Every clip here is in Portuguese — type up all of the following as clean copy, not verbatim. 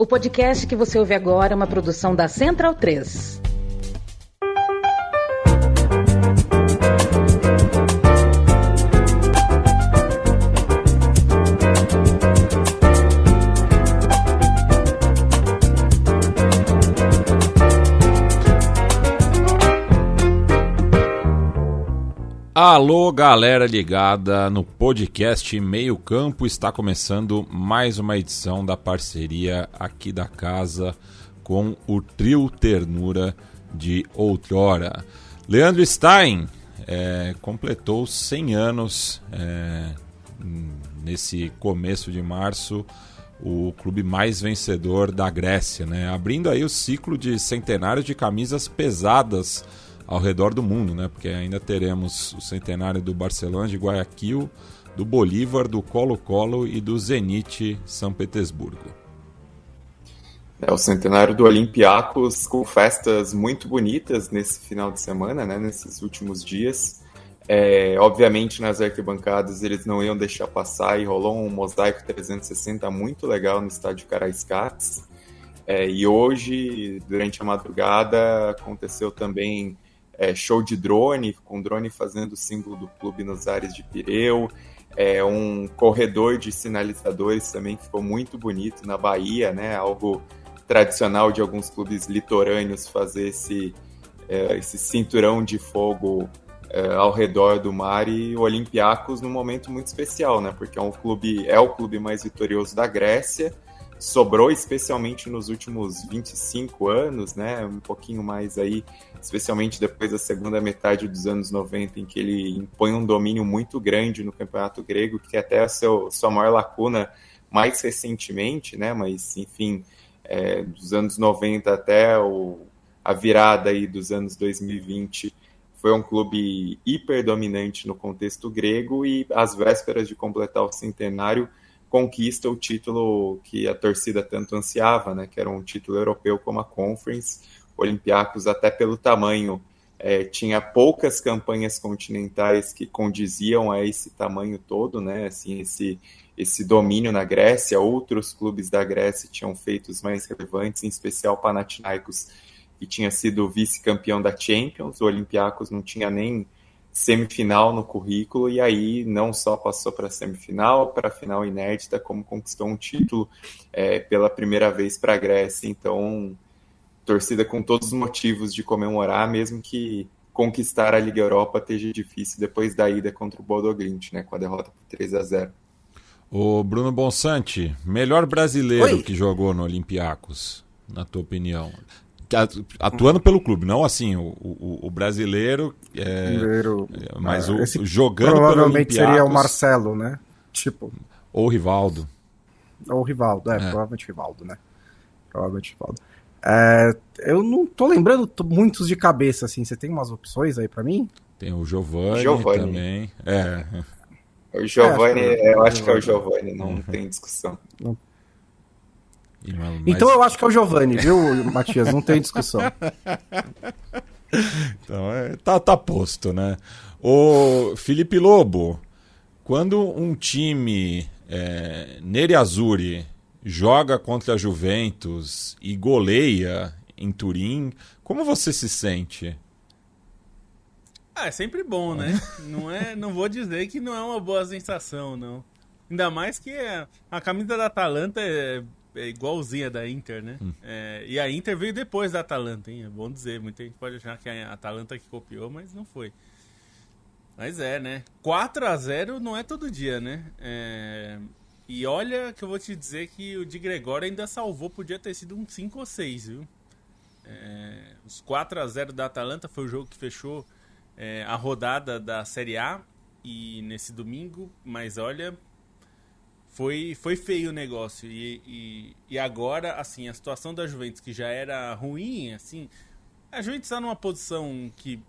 O podcast que você ouve agora é uma produção da Central 3. Alô, galera ligada no podcast Meio Campo, está começando mais uma edição da parceria aqui da casa com o trio Ternura de outrora. Leandro Stein completou 100 anos nesse começo de março, o clube mais vencedor da Grécia, né? Abrindo aí o ciclo de centenários de camisas pesadas ao redor do mundo, né? Porque ainda teremos o centenário do Barcelona de Guayaquil, do Bolívar, do Colo-Colo e do Zenit São Petersburgo. O centenário do Olympiacos, com festas muito bonitas nesse final de semana, né? Nesses últimos dias. Obviamente nas arquibancadas eles não iam deixar passar e rolou um mosaico 360 muito legal no estádio Karaiskakis. E hoje, durante a madrugada, aconteceu também show de drone, com drone fazendo o símbolo do clube nos ares de Pireu, um corredor de sinalizadores também que ficou muito bonito na Bahia, né? Algo tradicional de alguns clubes litorâneos fazer esse cinturão de fogo ao redor do mar, e o Olympiacos num momento muito especial, né? Porque é o clube mais vitorioso da Grécia, sobrou especialmente nos últimos 25 anos, né? Um pouquinho mais aí, especialmente depois da segunda metade dos anos 90, em que ele impõe um domínio muito grande no campeonato grego, que é até a sua maior lacuna mais recentemente, né? Mas, enfim, dos anos 90 até a virada aí dos anos 2020, foi um clube hiper dominante no contexto grego, e às vésperas de completar o centenário, conquista o título que a torcida tanto ansiava, né, que era um título europeu como a Conference. O Olympiacos, até pelo tamanho, tinha poucas campanhas continentais que condiziam a esse tamanho todo, né, assim, esse domínio na Grécia. Outros clubes da Grécia tinham feitos mais relevantes, em especial o Panathinaikos, que tinha sido vice-campeão da Champions. O Olympiacos não tinha nem semifinal no currículo, e aí não só passou para a semifinal, para a final inédita, como conquistou um título pela primeira vez para a Grécia. Então, torcida com todos os motivos de comemorar, mesmo que conquistar a Liga Europa esteja difícil depois da ida contra o Bodo Glimt, né, com a derrota por 3-0. O Bruno Bonsante, melhor brasileiro Oi. Que jogou no Olympiacos, na tua opinião? Atuando pelo clube, não assim, o brasileiro, mas jogando pelo provavelmente Olympiacos, seria o Marcelo, né? Tipo, ou o Rivaldo. ou o Rivaldo, provavelmente Rivaldo, né? Provavelmente Rivaldo. Eu não tô lembrando muitos de cabeça, assim. Você tem umas opções aí pra mim? Tem o Giovani também. O Giovani, eu acho que é o Giovani, não tem discussão. Então eu acho que é o Giovani, viu, Matias? Não tem discussão. Então, tá posto, né? O Felipe Lobo, quando um time nerazzurri joga contra a Juventus e goleia em Turim, como você se sente? É sempre bom, né? Não vou dizer que não é uma boa sensação, não. Ainda mais que a camisa da Atalanta é igualzinha da Inter, né? E a Inter veio depois da Atalanta, hein? É bom dizer. Muita gente pode achar que é a Atalanta que copiou, mas não foi. Mas né? 4-0 não é todo dia, né? E olha que eu vou te dizer que o Di Gregório ainda salvou, podia ter sido um 5 ou 6, viu? Os 4-0 da Atalanta foi o jogo que fechou a rodada da Série A e nesse domingo, mas olha, foi feio o negócio. E agora, assim, a situação da Juventus, que já era ruim, assim, a Juventus está numa posição que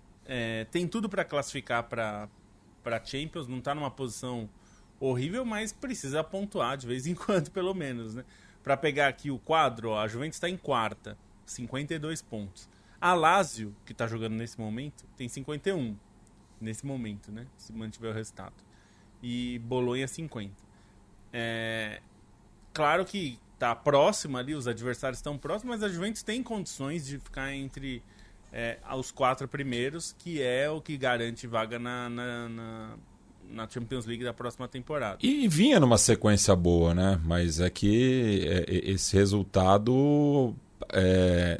tem tudo para classificar para Champions, não está numa posição horrível, mas precisa pontuar de vez em quando, pelo menos, né? Para pegar aqui o quadro, ó, a Juventus está em quarta, 52 pontos. A Lazio, que está jogando nesse momento, tem 51 nesse momento, né? Se mantiver o resultado. E Bolonha 50. Claro que tá próxima ali, os adversários estão próximos, mas a Juventus tem condições de ficar entre os 4 primeiros, que é o que garante vaga na Champions League da próxima temporada. E vinha numa sequência boa, né? Mas é que esse resultado...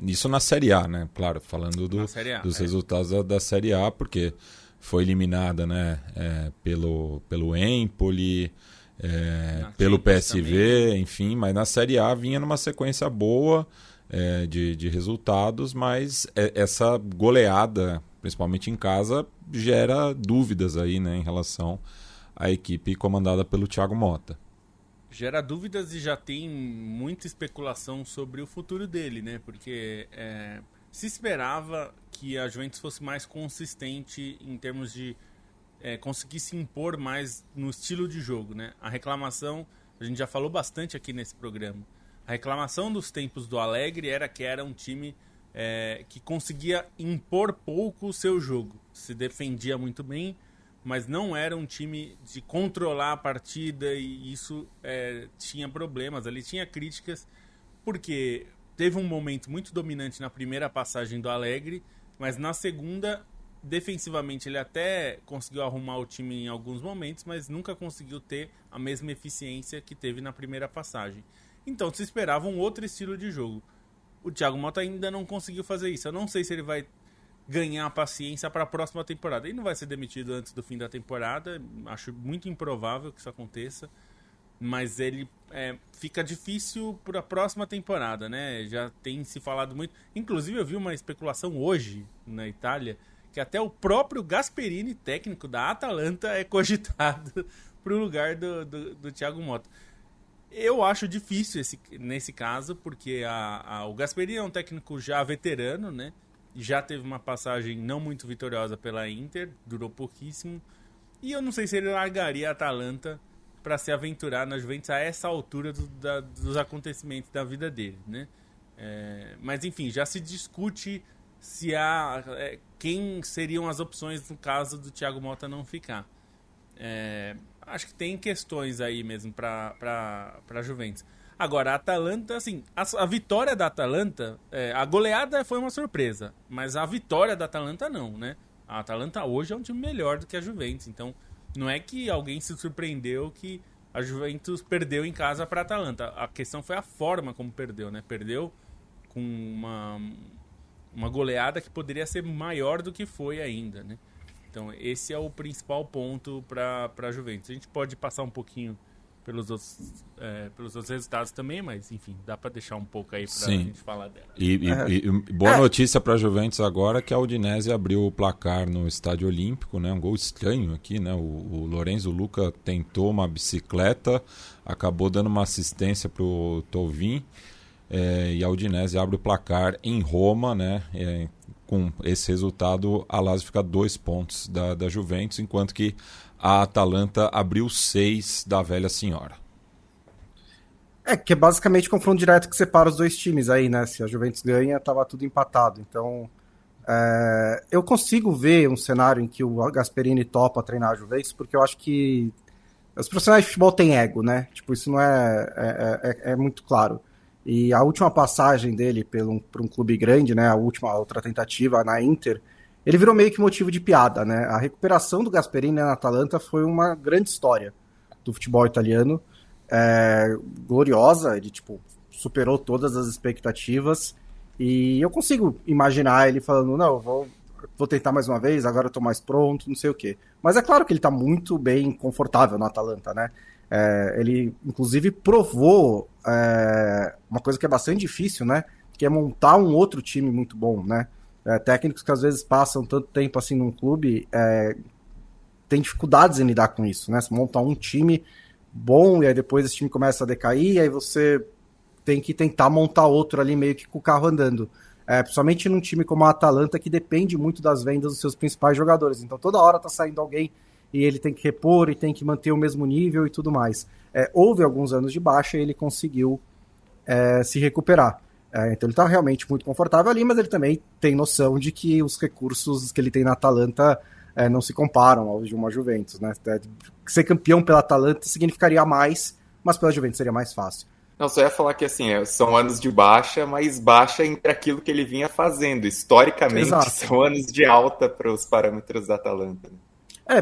isso na Série A, né? Claro, falando dos resultados da Série A, porque foi eliminada, né? Pelo Empoli, pelo PSV, também. Enfim, mas na Série A vinha numa sequência boa de resultados, mas essa goleada, principalmente em casa, gera dúvidas aí, né, em relação à equipe comandada pelo Thiago Motta. Gera dúvidas e já tem muita especulação sobre o futuro dele, né? Porque se esperava que a Juventus fosse mais consistente em termos de conseguir se impor mais no estilo de jogo, né? A reclamação, a gente já falou bastante aqui nesse programa, a reclamação dos tempos do Allegri era que era um time que conseguia impor pouco o seu jogo, se defendia muito bem, mas não era um time de controlar a partida, e isso tinha problemas ali, tinha críticas, porque teve um momento muito dominante na primeira passagem do Allegri, mas na segunda, defensivamente, ele até conseguiu arrumar o time em alguns momentos, mas nunca conseguiu ter a mesma eficiência que teve na primeira passagem. Então se esperava um outro estilo de jogo. O Thiago Motta ainda não conseguiu fazer isso. Eu não sei se ele vai ganhar paciência para a próxima temporada. Ele não vai ser demitido antes do fim da temporada, acho muito improvável que isso aconteça, mas ele fica difícil para a próxima temporada, né? Já tem se falado muito, inclusive eu vi uma especulação hoje na Itália, que até o próprio Gasperini, técnico da Atalanta, é cogitado para o lugar do Thiago Motta. Eu acho difícil nesse caso, porque o Gasperini é um técnico já veterano, né? Já teve uma passagem não muito vitoriosa pela Inter, durou pouquíssimo. E eu não sei se ele largaria a Atalanta para se aventurar na Juventus a essa altura dos acontecimentos da vida dele, né? Mas enfim, já se discute se quem seriam as opções no caso do Thiago Motta não ficar. Acho que tem questões aí mesmo para a Juventus. Agora, a Atalanta, assim, a vitória da Atalanta, a goleada foi uma surpresa, mas a vitória da Atalanta não, né? A Atalanta hoje é um time melhor do que a Juventus, então não é que alguém se surpreendeu que a Juventus perdeu em casa para a Atalanta. A questão foi a forma como perdeu, né? Perdeu com uma goleada que poderia ser maior do que foi ainda, né? Então esse é o principal ponto para a Juventus. A gente pode passar um pouquinho pelos outros resultados também, mas enfim, dá para deixar um pouco aí para a gente falar dela. E boa notícia para a Juventus agora, que a Udinese abriu o placar no Estádio Olímpico, né? Um gol estranho aqui, né? O Lorenzo Luca tentou uma bicicleta, acabou dando uma assistência para o Thauvin, e a Udinese abre o placar em Roma, né? Com esse resultado, a Lazio fica 2 pontos da Juventus, enquanto que a Atalanta abriu 6 da velha senhora. Que é basicamente o confronto direto que separa os dois times aí, né? Se a Juventus ganha, tava tudo empatado. Então, eu consigo ver um cenário em que o Gasperini topa treinar a Juventus, porque eu acho que os profissionais de futebol têm ego, né? Tipo, isso não é muito claro. E a última passagem dele por um clube grande, né? A outra tentativa na Inter, ele virou meio que motivo de piada, né? A recuperação do Gasperini na Atalanta foi uma grande história do futebol italiano, gloriosa, ele superou todas as expectativas, e eu consigo imaginar ele falando, não, vou tentar mais uma vez, agora eu tô mais pronto, não sei o quê. Mas é claro que ele tá muito bem confortável na Atalanta, né? Ele, inclusive, provou uma coisa que é bastante difícil, né? Que é montar um outro time muito bom, né? Técnicos que às vezes passam tanto tempo assim num clube têm dificuldades em lidar com isso, né? Você monta um time bom e aí depois esse time começa a decair, e aí você tem que tentar montar outro ali meio que com o carro andando. Principalmente num time como a Atalanta, que depende muito das vendas dos seus principais jogadores. Então toda hora tá saindo alguém e ele tem que repor e tem que manter o mesmo nível e tudo mais. Houve alguns anos de baixa e ele conseguiu se recuperar. Então ele está realmente muito confortável ali, mas ele também tem noção de que os recursos que ele tem na Atalanta não se comparam aos de uma Juventus, né? Ser campeão pela Atalanta significaria mais, mas pela Juventus seria mais fácil. Não, só ia falar que assim, são anos de baixa, mas baixa entre aquilo que ele vinha fazendo. Historicamente, Exato. são anos de alta para os parâmetros da Atalanta.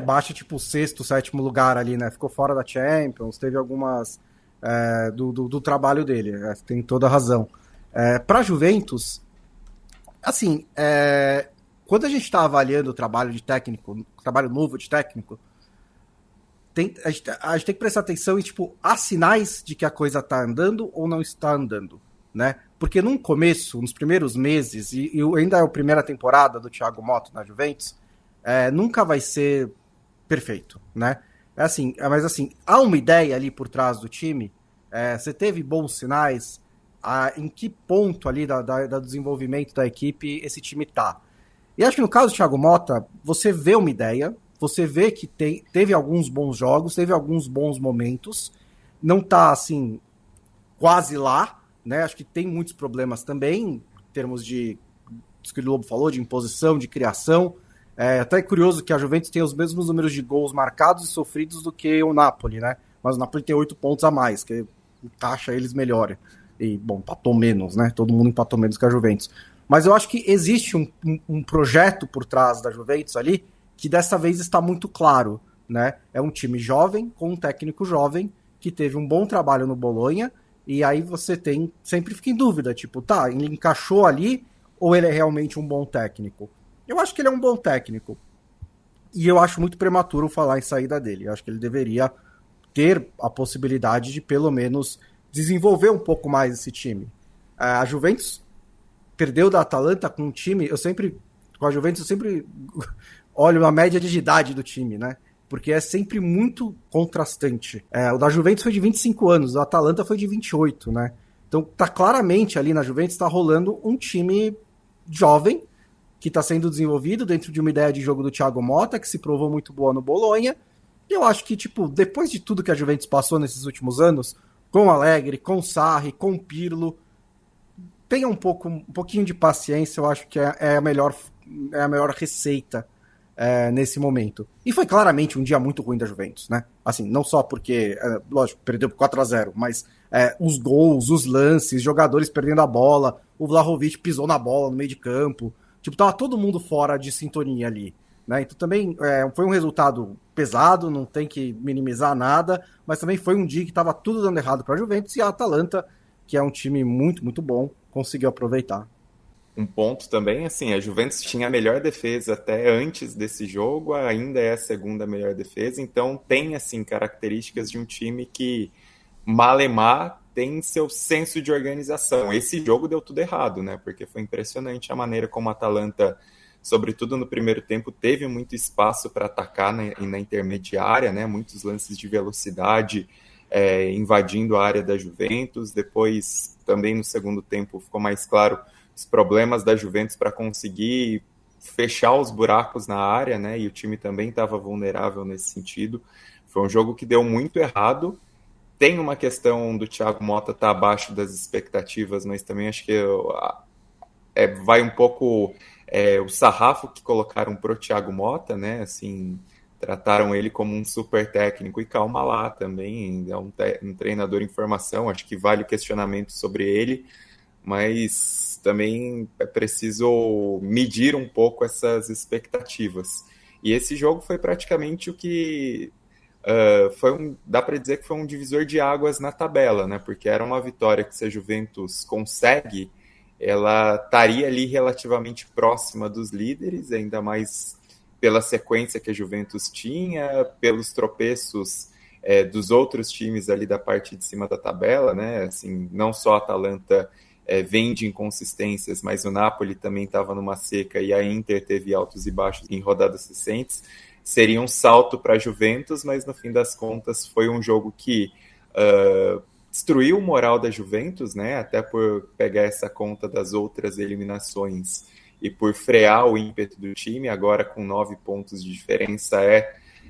Baixa tipo o sexto, sétimo lugar ali, né? Ficou fora da Champions, teve algumas do trabalho dele, tem toda a razão. Para Juventus, assim, quando a gente está avaliando o trabalho de técnico, o trabalho novo de técnico, a gente tem que prestar atenção em, tipo, há sinais de que a coisa está andando ou não está andando, né? Porque no começo, nos primeiros meses, e ainda é a primeira temporada do Thiago Motta na Juventus, nunca vai ser perfeito, né? Mas assim, há uma ideia ali por trás do time, você teve bons sinais, em que ponto ali do desenvolvimento da equipe esse time tá. E acho que no caso do Thiago Motta, você vê uma ideia, você vê que teve alguns bons jogos, teve alguns bons momentos, não tá, assim, quase lá, né? Acho que tem muitos problemas também, em termos de, isso que o Lobo falou, de imposição, de criação. Até é curioso que a Juventus tem os mesmos números de gols marcados e sofridos do que o Napoli, né? Mas o Napoli tem 8 pontos a mais, que taxa eles melhor. E, bom, empatou menos, né? Todo mundo empatou menos que a Juventus. Mas eu acho que existe um projeto por trás da Juventus ali, que dessa vez está muito claro, né? É um time jovem, com um técnico jovem, que teve um bom trabalho no Bolonha, e aí você sempre fica em dúvida, tipo, tá, ele encaixou ali, ou ele é realmente um bom técnico? Eu acho que ele é um bom técnico, e eu acho muito prematuro falar em saída dele. Eu acho que ele deveria ter a possibilidade de, pelo menos, desenvolver um pouco mais esse time. A Juventus perdeu da Atalanta com um time, com a Juventus eu sempre olho a média de idade do time, né? Porque é sempre muito contrastante. O da Juventus foi de 25 anos, o da Atalanta foi de 28, né? Então tá claramente ali na Juventus, tá rolando um time jovem, que está sendo desenvolvido dentro de uma ideia de jogo do Thiago Motta, que se provou muito boa no Bolonha. E eu acho que, tipo, depois de tudo que a Juventus passou nesses últimos anos, com o Allegri, com o Sarri, com o Pirlo, tenha um pouquinho de paciência, eu acho que é a melhor receita nesse momento. E foi claramente um dia muito ruim da Juventus, né? Assim, não só porque, lógico, perdeu por 4-0, mas os gols, os lances, jogadores perdendo a bola, o Vlahovic pisou na bola no meio de campo, tipo, tava todo mundo fora de sintonia ali, né? Então também foi um resultado pesado, não tem que minimizar nada, mas também foi um dia que tava tudo dando errado para a Juventus, e a Atalanta, que é um time muito, muito bom, conseguiu aproveitar. Um ponto também, assim, a Juventus tinha a melhor defesa até antes desse jogo, ainda é a segunda melhor defesa, então tem, assim, características de um time que, malemar, tem seu senso de organização. Esse jogo deu tudo errado, né, porque foi impressionante a maneira como a Atalanta, sobretudo no primeiro tempo, teve muito espaço para atacar na intermediária, né, muitos lances de velocidade, invadindo a área da Juventus. Depois, também no segundo tempo, ficou mais claro os problemas da Juventus para conseguir fechar os buracos na área, né? E o time também estava vulnerável nesse sentido. Foi um jogo que deu muito errado. Tem uma questão do Thiago Motta estar abaixo das expectativas, mas também acho que vai um pouco o sarrafo que colocaram pro Thiago Motta, né? Assim, trataram ele como um super técnico, e calma lá também, é um treinador em formação, acho que vale o questionamento sobre ele, mas também é preciso medir um pouco essas expectativas. E esse jogo foi praticamente o que dá para dizer que foi um divisor de águas na tabela, né? Porque era uma vitória que, se a Juventus consegue, ela estaria ali relativamente próxima dos líderes, ainda mais pela sequência que a Juventus tinha, pelos tropeços dos outros times ali da parte de cima da tabela, né? Assim, não só a Atalanta vem de inconsistências, mas o Napoli também estava numa seca, e a Inter teve altos e baixos em rodadas recentes. Seria um salto para a Juventus, mas no fim das contas foi um jogo que destruiu o moral da Juventus, né? Até por pegar essa conta das outras eliminações e por frear o ímpeto do time. Agora, com 9 pontos de diferença,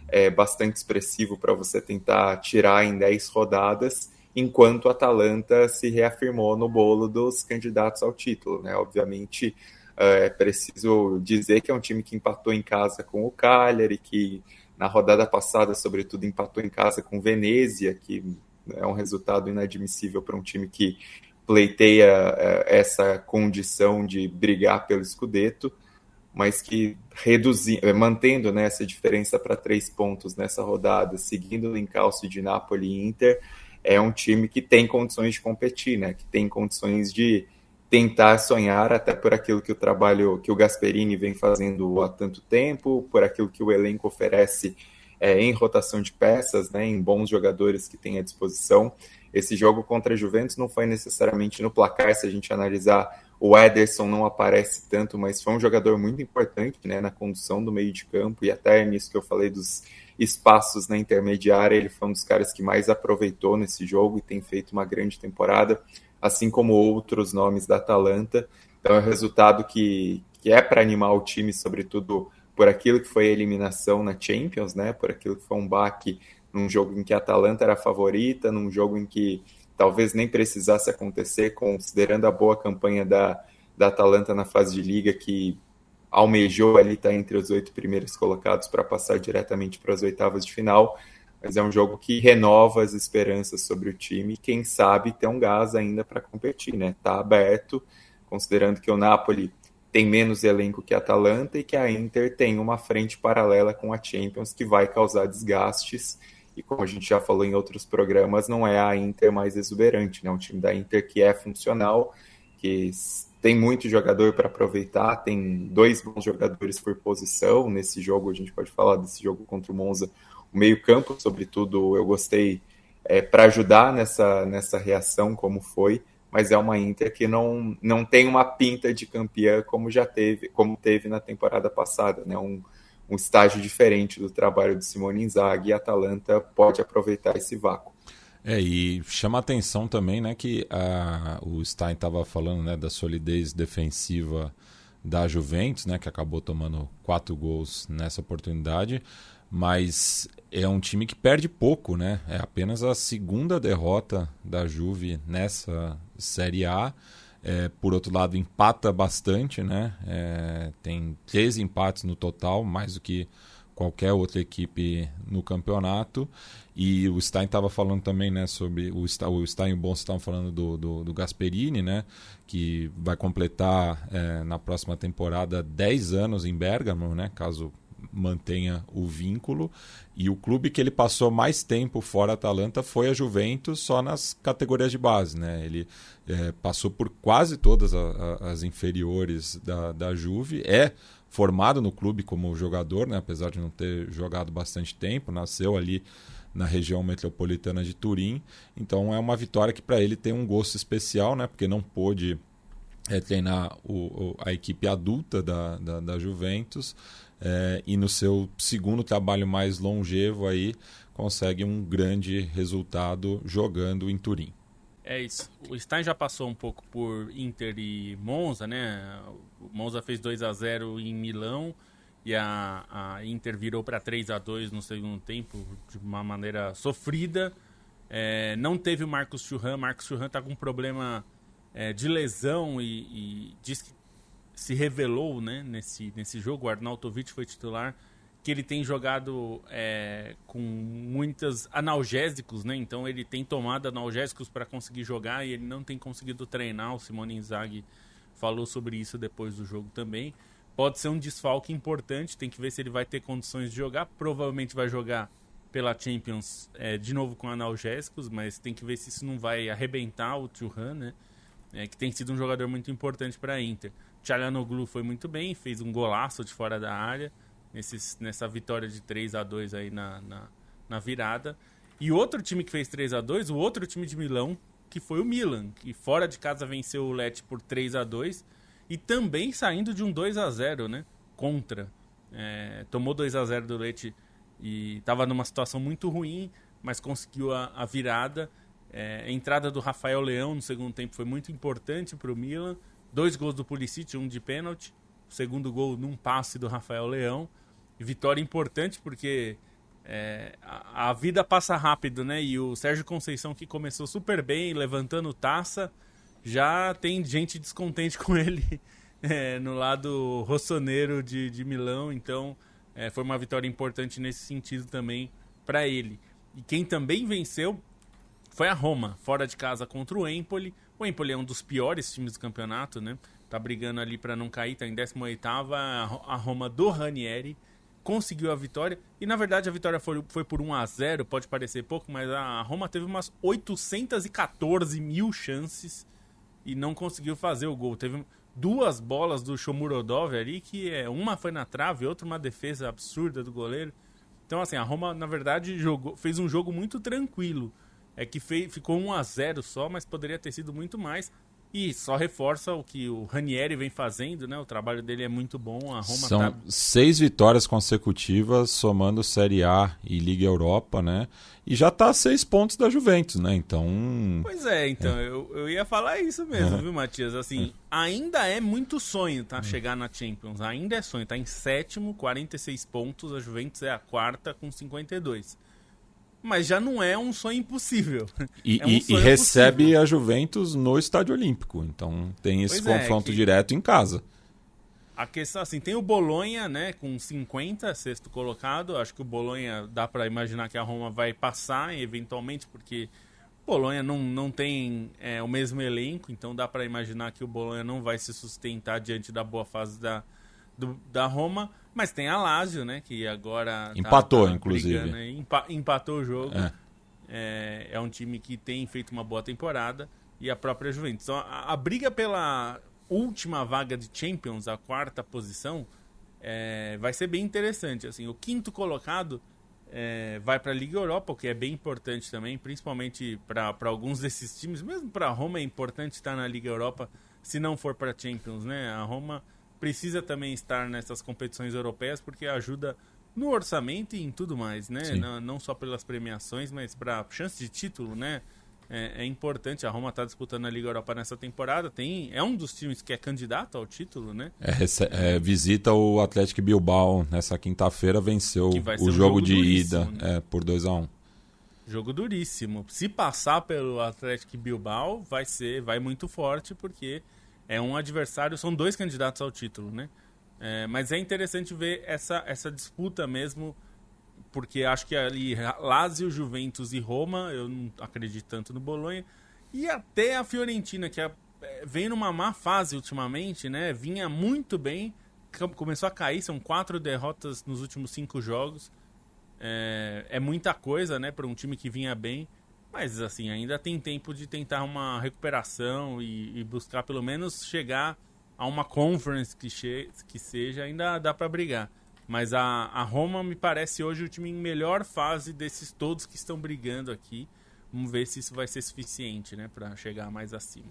é bastante expressivo para você tentar tirar em 10 rodadas, enquanto a Atalanta se reafirmou no bolo dos candidatos ao título, né? Obviamente, é preciso dizer que é um time que empatou em casa com o Cagliari, que na rodada passada, sobretudo, empatou em casa com o Venezia, que é um resultado inadmissível para um time que pleiteia essa condição de brigar pelo Scudetto, mas que mantendo, né, essa diferença para 3 pontos nessa rodada, seguindo o encalço de Napoli e Inter, é um time que tem condições de competir, né, que tem condições de tentar sonhar, até por aquilo que o trabalho que o Gasperini vem fazendo há tanto tempo, por aquilo que o elenco oferece em rotação de peças, né, em bons jogadores que tem à disposição. Esse jogo contra a Juventus não foi necessariamente no placar, se a gente analisar, o Ederson não aparece tanto, mas foi um jogador muito importante, né, na condução do meio de campo, e até nisso que eu falei dos espaços na intermediária, ele foi um dos caras que mais aproveitou nesse jogo e tem feito uma grande temporada, assim como outros nomes da Atalanta. Então é um resultado que é para animar o time, sobretudo por aquilo que foi a eliminação na Champions, né, por aquilo que foi um baque num jogo em que a Atalanta era a favorita, num jogo em que talvez nem precisasse acontecer, considerando a boa campanha da Atalanta na fase de liga, que almejou ali estar entre os 8 primeiros colocados para passar diretamente para as oitavas de final. Mas é um jogo que renova as esperanças sobre o time, quem sabe ter um gás ainda para competir, né? Tá aberto, considerando que o Napoli tem menos elenco que a Atalanta e que a Inter tem uma frente paralela com a Champions que vai causar desgastes. E como a gente já falou em outros programas, não é a Inter mais exuberante, né? Um time da Inter que é funcional, que tem muito jogador para aproveitar, tem 2 bons jogadores por posição. Nesse jogo, a gente pode falar desse jogo contra o Monza, o meio-campo, sobretudo, eu gostei para ajudar nessa reação, como foi, mas é uma Inter que não tem uma pinta de campeã como teve na temporada passada, né? Um estágio diferente do trabalho do Simone Inzaghi, e a Atalanta pode aproveitar esse vácuo. E chama a atenção também, né, que o Stein estava falando, né, da solidez defensiva da Juventus, né, que acabou tomando 4 gols nessa oportunidade, mas é um time que perde pouco, né? É apenas a 2ª derrota da Juve nessa Série A. Por outro lado, empata bastante, né? Tem 13 empates no total, mais do que qualquer outra equipe no campeonato. E o Stein estava falando também, né, sobre o Stein e o Bonsa estavam falando do Gasperini, né, que vai completar na próxima temporada 10 anos em Bergamo, né, caso mantenha o vínculo, e o clube que ele passou mais tempo fora da Atalanta foi a Juventus, só nas categorias de base, né? Ele passou por quase todas as inferiores da Juve, formado no clube como jogador, né? Apesar de não ter jogado bastante tempo, nasceu ali na região metropolitana de Turim, então é uma vitória que para ele tem um gosto especial, né? Porque não pôde treinar a equipe adulta da Juventus, e no seu 2º trabalho mais longevo aí consegue um grande resultado jogando em Turim. É isso. O Stein já passou um pouco por Inter e Monza, né? O Monza fez 2-0 em Milão e a Inter virou para 3-2 no segundo tempo de uma maneira sofrida. Não teve o Marcus Thuram. Marcus Thuram está com um problema de lesão e diz que se revelou, né, nesse jogo. O Arnautovic foi titular, que ele tem jogado com muitos analgésicos, né? Então ele tem tomado analgésicos para conseguir jogar e ele não tem conseguido treinar. O Simone Inzaghi falou sobre isso depois do jogo também. Pode ser um desfalque importante, tem que ver se ele vai ter condições de jogar. Provavelmente vai jogar pela Champions de novo com analgésicos, mas tem que ver se isso não vai arrebentar o Thuram, né? Que tem sido um jogador muito importante para a Inter. Çalhanoğlu foi muito bem, fez um golaço de fora da área nessa vitória de 3-2 aí na virada. E outro time que fez 3-2, o outro time de Milão, que foi o Milan, que fora de casa venceu o Lecce por 3-2 e também saindo de um 2-0, né, contra. Tomou 2-0 do Lecce e estava numa situação muito ruim, mas conseguiu a virada. A entrada do Rafael Leão no segundo tempo foi muito importante para o Milan. 2 gols do Pulisic, 1 de pênalti. O segundo gol num passe do Rafael Leão. Vitória importante porque a vida passa rápido, né? E o Sérgio Conceição, que começou super bem, levantando taça, já tem gente descontente com ele no lado rossoneiro de Milão. Então foi uma vitória importante nesse sentido também para ele. E quem também venceu foi a Roma, fora de casa contra o Empoli. O Empoli é um dos piores times do campeonato, né? Tá brigando ali para não cair, tá em 18ª. A Roma do Ranieri conseguiu a vitória. E na verdade a vitória foi por 1-0, pode parecer pouco, mas a Roma teve umas 814 mil chances e não conseguiu fazer o gol. Teve 2 bolas do Shomurodov ali, que uma foi na trave, outra uma defesa absurda do goleiro. Então assim, a Roma na verdade fez um jogo muito tranquilo. É que ficou 1-0 só, mas poderia ter sido muito mais. E só reforça o que o Ranieri vem fazendo, né? O trabalho dele é muito bom. A Roma São 6 vitórias consecutivas, somando Série A e Liga Europa, né? E já tá a 6 pontos da Juventus, né? Então... Pois é, então, eu ia falar isso mesmo, viu, Matias? Assim, ainda é muito sonho, tá? Chegar na Champions. Ainda é sonho. Tá em 7º, 46 pontos. A Juventus é a 4ª com 52. Mas já não é um sonho impossível. E recebe possível. A Juventus no Estádio Olímpico. Então tem esse confronto direto em casa. A questão assim, tem o Bolonha, né, com 50, sexto colocado. Acho que o Bolonha dá para imaginar que a Roma vai passar eventualmente, porque o Bolonha não tem o mesmo elenco. Então dá para imaginar que o Bolonha não vai se sustentar diante da boa fase da Roma. Mas tem a Lazio, né, que agora empatou, inclusive. Brigando, empatou o jogo. É um time que tem feito uma boa temporada. E a própria Juventus. Então, a briga pela última vaga de Champions, a 4ª posição, vai ser bem interessante. Assim, o 5º colocado vai para a Liga Europa, o que é bem importante também, principalmente para alguns desses times. Mesmo para a Roma é importante estar na Liga Europa, se não for para a Champions, né? A Roma precisa também estar nessas competições europeias porque ajuda no orçamento e em tudo mais, né? Não só pelas premiações, mas para chance de título, né? É importante. A Roma está disputando a Liga Europa nessa temporada. É um dos times que é candidato ao título, né? Visita o Atlético Bilbao nessa quinta-feira, venceu o jogo de ida, né? Por 2-1. Jogo duríssimo. Se passar pelo Atlético Bilbao, vai muito forte, porque é um adversário, são 2 candidatos ao título, né? Mas é interessante ver essa disputa mesmo, porque acho que ali Lazio, Juventus e Roma, eu não acredito tanto no Bolonha, e até a Fiorentina, que vem numa má fase ultimamente, né? Vinha muito bem, começou a cair, são 4 derrotas nos últimos 5 jogos. É muita coisa, né, para um time que vinha bem. Mas, assim, ainda tem tempo de tentar uma recuperação e buscar, pelo menos, chegar a uma conference que seja, ainda dá para brigar. Mas a Roma me parece hoje o time em melhor fase desses todos que estão brigando aqui. Vamos ver se isso vai ser suficiente, né, para chegar mais acima.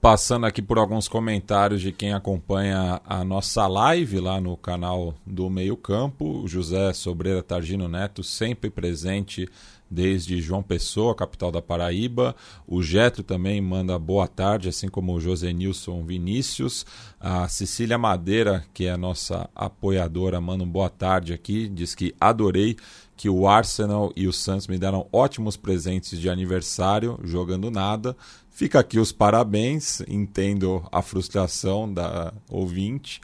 Passando aqui por alguns comentários de quem acompanha a nossa live lá no canal do Meio Campo. O José Sobreira Targino Neto, sempre presente desde João Pessoa, capital da Paraíba. O Getro também manda boa tarde, assim como o José Nilson Vinícius. A Cecília Madeira, que é a nossa apoiadora, manda um boa tarde aqui. Diz que adorei que o Arsenal e o Santos me deram ótimos presentes de aniversário, jogando nada. Fica aqui os parabéns, entendo a frustração da ouvinte.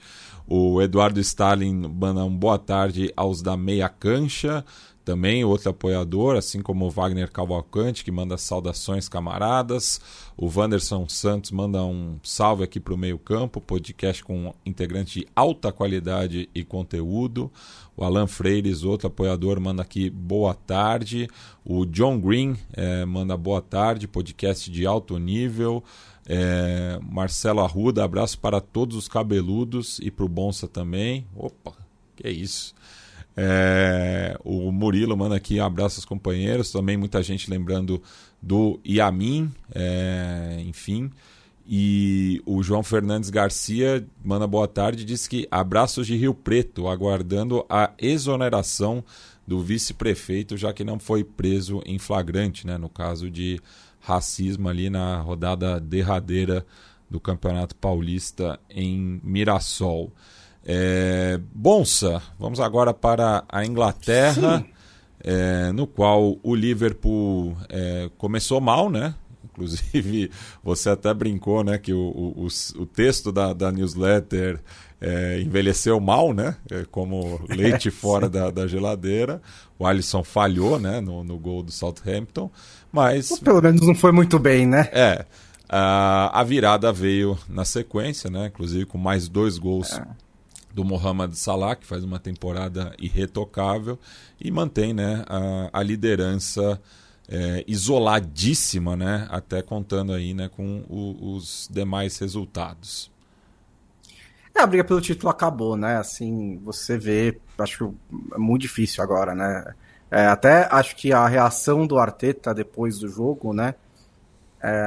O Eduardo Stalin manda um boa tarde aos da Meia Cancha, também outro apoiador, assim como o Wagner Cavalcante, que manda saudações camaradas. O Wanderson Santos manda um salve aqui para o Meio Campo, podcast com integrante de alta qualidade e conteúdo. O Alan Freires, outro apoiador, manda aqui boa tarde. O John Green manda boa tarde, podcast de alto nível. Marcelo Arruda, abraço para todos os cabeludos e para o Bonsa também. Opa, que é isso. O Murilo manda aqui abraços aos companheiros. Também muita gente lembrando do Yamin, enfim. E o João Fernandes Garcia manda boa tarde, diz que abraços de Rio Preto, aguardando a exoneração do vice-prefeito, já que não foi preso em flagrante, né, no caso de racismo ali na rodada derradeira do Campeonato Paulista em Mirassol. Bonsa, vamos agora para a Inglaterra, no qual o Liverpool começou mal, né? Inclusive, você até brincou, né, que o texto da newsletter envelheceu mal, né? Como leite fora da geladeira. O Alisson falhou, né, no gol do Southampton. Mas pelo menos não foi muito bem, né? A virada veio na sequência, né? Inclusive com mais 2 gols do Mohamed Salah, que faz uma temporada irretocável e mantém, né, a liderança isoladíssima, né? Até contando aí, né, com os demais resultados. A briga pelo título acabou, né? Assim, você vê, acho que é muito difícil agora, né? Até acho que a reação do Arteta depois do jogo, né?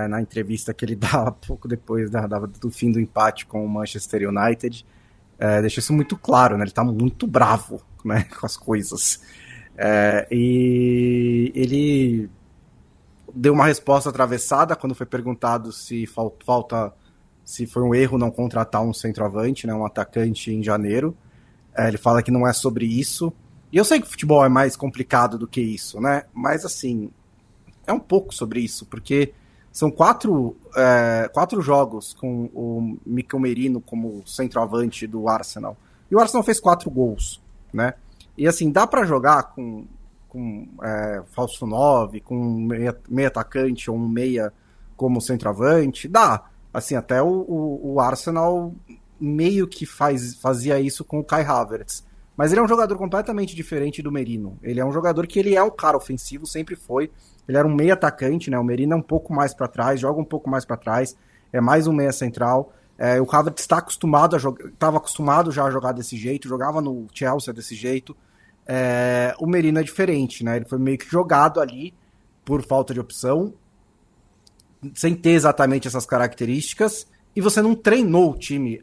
Na entrevista que ele dá pouco depois do fim do empate com o Manchester United, deixa isso muito claro, né? Ele tá muito bravo, né, com as coisas. E ele deu uma resposta atravessada quando foi perguntado se se foi um erro não contratar um centroavante, né, um atacante em janeiro. Ele fala que não é sobre isso. E eu sei que o futebol é mais complicado do que isso, né? Mas, assim, é um pouco sobre isso, porque são 4 jogos com o Mikel Merino como centroavante do Arsenal. E o Arsenal fez 4 gols, né? E, assim, dá para jogar com falso 9, com meia atacante ou um meia como centroavante? Dá. Assim, até o Arsenal meio que fazia isso com o Kai Havertz. Mas ele é um jogador completamente diferente do Merino. Ele é um jogador que ele é um cara ofensivo, sempre foi. Ele era um meia atacante, né? O Merino é um pouco mais para trás, joga um pouco mais para trás, é mais um meia central. O Havertz está acostumado a jogar, estava acostumado já a jogar desse jeito, jogava no Chelsea desse jeito. O Merino é diferente, né? Ele foi meio que jogado ali por falta de opção, sem ter exatamente essas características, e você não treinou o time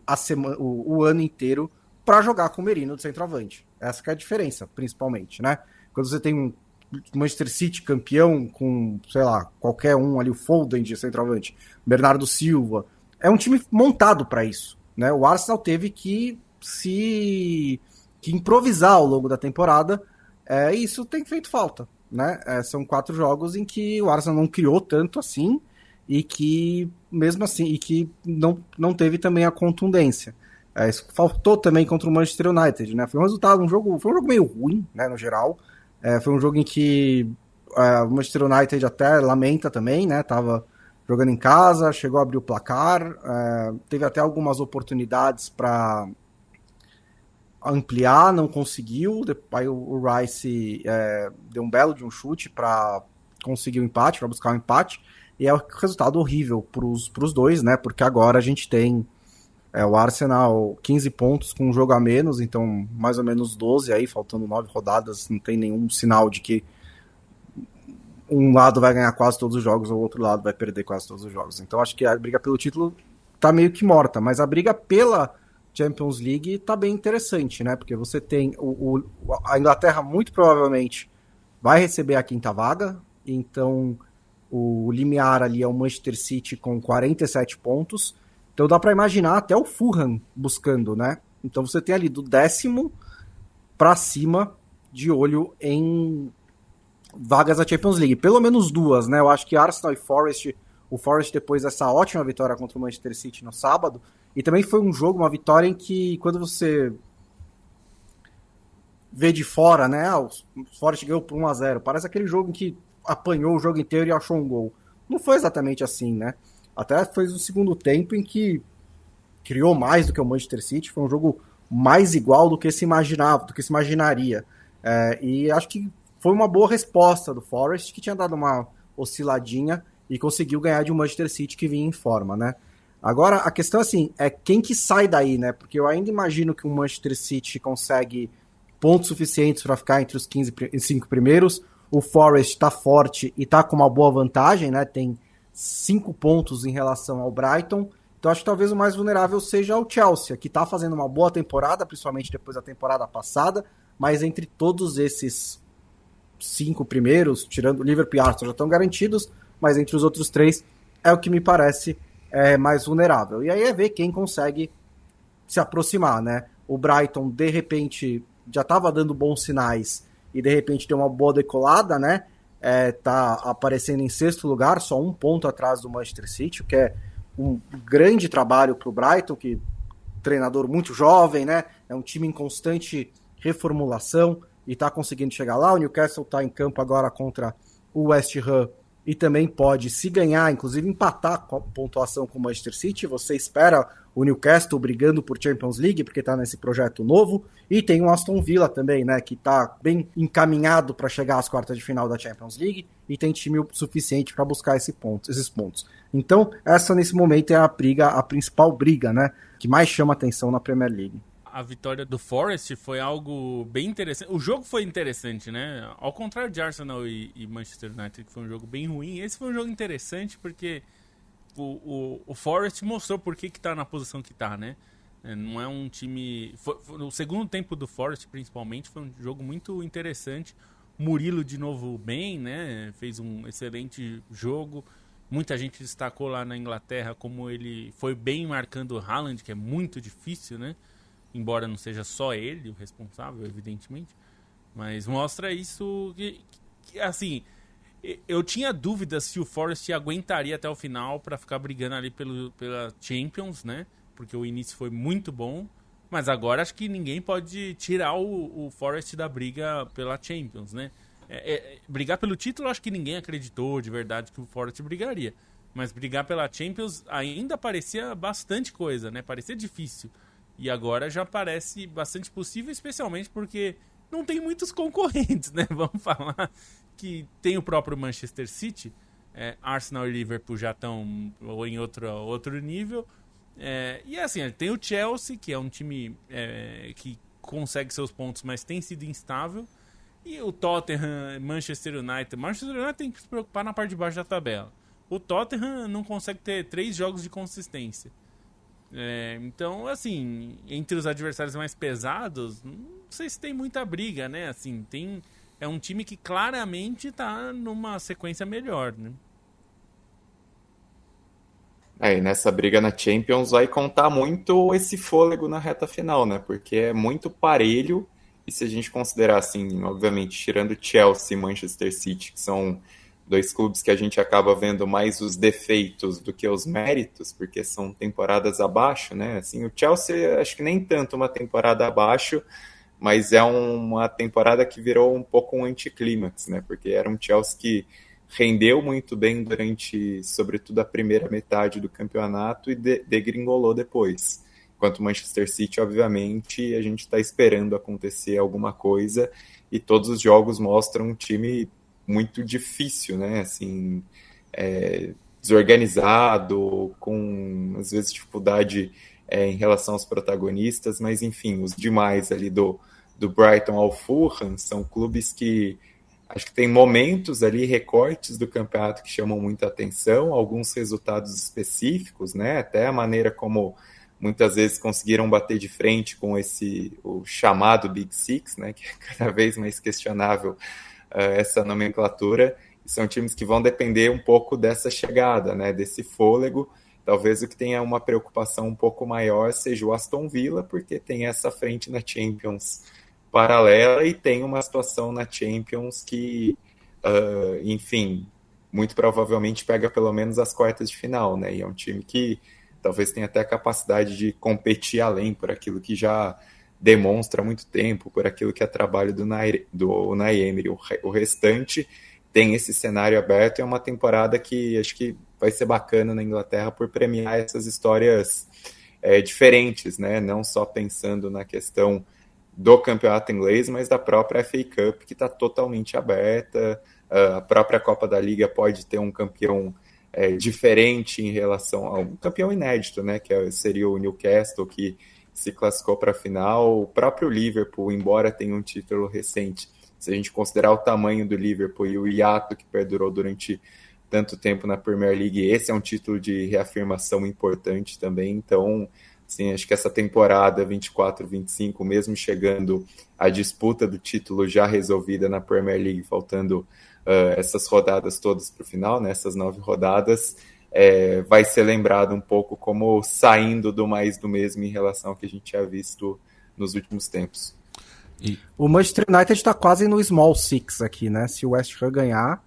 o ano inteiro para jogar com o Merino de centroavante. Essa que é a diferença, principalmente, né? Quando você tem um Manchester City campeão com, sei lá, qualquer um ali, o Foden de centroavante, Bernardo Silva, é um time montado para isso, né? O Arsenal teve que improvisar ao longo da temporada, e isso tem feito falta, né? São 4 jogos em que o Arsenal não criou tanto assim, e que, mesmo assim, e que não teve também a contundência. Isso faltou também contra o Manchester United, né? Foi um jogo meio ruim, né, no geral. Foi um jogo em que o Manchester United até lamenta também, né? Tava jogando em casa, chegou a abrir o placar, teve até algumas oportunidades para ampliar, não conseguiu. Depois o Rice deu um belo de um chute para conseguir o empate, para buscar o empate. E é um resultado horrível para os dois, né? Porque agora a gente tem o Arsenal 15 pontos com um jogo a menos, então mais ou menos 12 aí, faltando 9 rodadas, não tem nenhum sinal de que um lado vai ganhar quase todos os jogos ou o outro lado vai perder quase todos os jogos. Então acho que a briga pelo título tá meio que morta, mas a briga pela Champions League tá bem interessante, né? Porque você tem a Inglaterra muito provavelmente vai receber a 5ª vaga, então o limiar ali é o Manchester City com 47 pontos, então dá para imaginar até o Fulham buscando, né? Então você tem ali do 10º para cima de olho em vagas da Champions League, pelo menos 2, né? Eu acho que Arsenal e Forest, o Forest depois dessa ótima vitória contra o Manchester City no sábado, e também foi um jogo, uma vitória em que quando você vê de fora, né? O Forest ganhou por 1-0, parece aquele jogo em que apanhou o jogo inteiro e achou um gol. Não foi exatamente assim, né? Até foi o segundo tempo em que criou mais do que o Manchester City, foi um jogo mais igual do que se imaginava, do que se imaginaria. E acho que foi uma boa resposta do Forest, que tinha dado uma osciladinha e conseguiu ganhar de um Manchester City que vinha em forma, né? Agora, a questão assim, é quem que sai daí, né? Porque eu ainda imagino que o Manchester City consegue pontos suficientes para ficar entre os 5 primeiros. O Forest está forte e está com uma boa vantagem, né? Tem 5 pontos em relação ao Brighton. Então acho que talvez o mais vulnerável seja o Chelsea, que está fazendo uma boa temporada, principalmente depois da temporada passada, mas entre todos esses 5 primeiros, tirando o Liverpool e Arsenal, já estão garantidos, mas entre os outros 3 é o que me parece mais vulnerável. E aí é ver quem consegue se aproximar, né? O Brighton, de repente, já estava dando bons sinais e de repente deu uma boa decolada, né? Tá aparecendo em 6º lugar, só 1 ponto atrás do Manchester City, o que é um grande trabalho para o Brighton, que treinador muito jovem, né? É um time em constante reformulação e está conseguindo chegar lá. O Newcastle está em campo agora contra o West Ham e também pode, se ganhar, inclusive empatar com a pontuação com o Manchester City. Você espera o Newcastle brigando por Champions League, porque está nesse projeto novo, e tem o Aston Villa também, né, que está bem encaminhado para chegar às quartas de final da Champions League, e tem time suficiente para buscar esses pontos. Então, essa nesse momento é a principal briga, né, que mais chama atenção na Premier League. A vitória do Forest foi algo bem interessante. O jogo foi interessante, né? Ao contrário de Arsenal e Manchester United, que foi um jogo bem ruim, esse foi um jogo interessante porque o Forest mostrou por que tá na posição que tá, né? Não é um time... O segundo tempo do Forest, principalmente, foi um jogo muito interessante. Murilo, de novo, bem, né? Fez um excelente jogo. Muita gente destacou lá na Inglaterra como ele foi bem marcando o Haaland, que é muito difícil, né? Embora não seja só ele o responsável, evidentemente. Mas mostra isso que assim, eu tinha dúvidas se o Forest aguentaria até o final para ficar brigando ali pela Champions, né? Porque o início foi muito bom. Mas agora acho que ninguém pode tirar o Forest da briga pela Champions, né? Brigar pelo título, acho que ninguém acreditou de verdade que o Forest brigaria. Mas brigar pela Champions ainda parecia bastante coisa, né? Parecia difícil. E agora já parece bastante possível, especialmente porque não tem muitos concorrentes, né? Vamos falar que tem o próprio Manchester City, Arsenal e Liverpool já estão em outro nível. E assim, tem o Chelsea, que é um time que consegue seus pontos, mas tem sido instável. E o Tottenham, Manchester United tem que se preocupar na parte de baixo da tabela. O Tottenham não consegue ter 3 jogos de consistência. Então, assim, entre os adversários mais pesados, não sei se tem muita briga, né? Assim, é um time que claramente tá numa sequência melhor, né? E nessa briga na Champions vai contar muito esse fôlego na reta final, né? Porque é muito parelho, e se a gente considerar, assim, obviamente, tirando Chelsea e Manchester City, que são 2 clubes que a gente acaba vendo mais os defeitos do que os méritos, porque são temporadas abaixo, né? Assim, o Chelsea, acho que nem tanto uma temporada abaixo, mas é uma temporada que virou um pouco um anticlímax, né? Porque era um Chelsea que rendeu muito bem durante, sobretudo, a primeira metade do campeonato e degringolou depois. Enquanto o Manchester City, obviamente, a gente está esperando acontecer alguma coisa, e todos os jogos mostram um time muito difícil, né? Assim, desorganizado, com às vezes dificuldade em relação aos protagonistas, mas enfim, os demais ali do Brighton ao Fulham são clubes que acho que tem momentos ali, recortes do campeonato que chamam muita atenção, alguns resultados específicos, né? Até a maneira como muitas vezes conseguiram bater de frente com o chamado Big Six, né? Que é cada vez mais questionável essa nomenclatura. E são times que vão depender um pouco dessa chegada, né? Desse fôlego. Talvez o que tenha uma preocupação um pouco maior seja o Aston Villa, porque tem essa frente na Champions paralela e tem uma situação na Champions que, enfim, muito provavelmente pega pelo menos as quartas de final, né? E é um time que talvez tenha até a capacidade de competir além por aquilo que já demonstra há muito tempo, por aquilo que é trabalho do Unai Emery. O restante tem esse cenário aberto, é uma temporada que acho que vai ser bacana na Inglaterra por premiar essas histórias diferentes, né? Não só pensando na questão do campeonato inglês, mas da própria FA Cup, que está totalmente aberta. A própria Copa da Liga pode ter um campeão diferente em relação a um campeão inédito, né? Que seria o Newcastle, que se classificou para a final. O próprio Liverpool, embora tenha um título recente, se a gente considerar o tamanho do Liverpool e o hiato que perdurou durante tanto tempo na Premier League, esse é um título de reafirmação importante também. Então, assim, acho que essa temporada 24-25, mesmo chegando à disputa do título já resolvida na Premier League, faltando essas rodadas todas para o final, né, essas 9 rodadas, vai ser lembrado um pouco como saindo do mais do mesmo em relação ao que a gente tinha visto nos últimos tempos. O Manchester United está quase no Small Six aqui, né? Se o West Ham ganhar,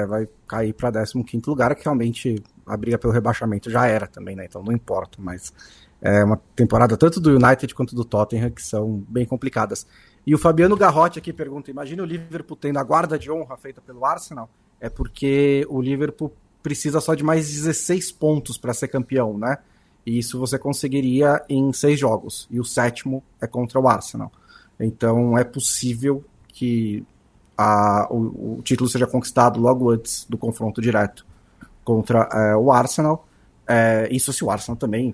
vai cair para 15º lugar, que realmente a briga pelo rebaixamento já era também, né? Então não importa, mas é uma temporada tanto do United quanto do Tottenham que são bem complicadas. E o Fabiano Garrotti aqui pergunta: imagina o Liverpool tendo a guarda de honra feita pelo Arsenal é porque o Liverpool precisa só de mais 16 pontos para ser campeão, né? E isso você conseguiria em 6 jogos. E o 7º é contra o Arsenal. Então é possível que o título seja conquistado logo antes do confronto direto contra o Arsenal. Isso se o Arsenal também...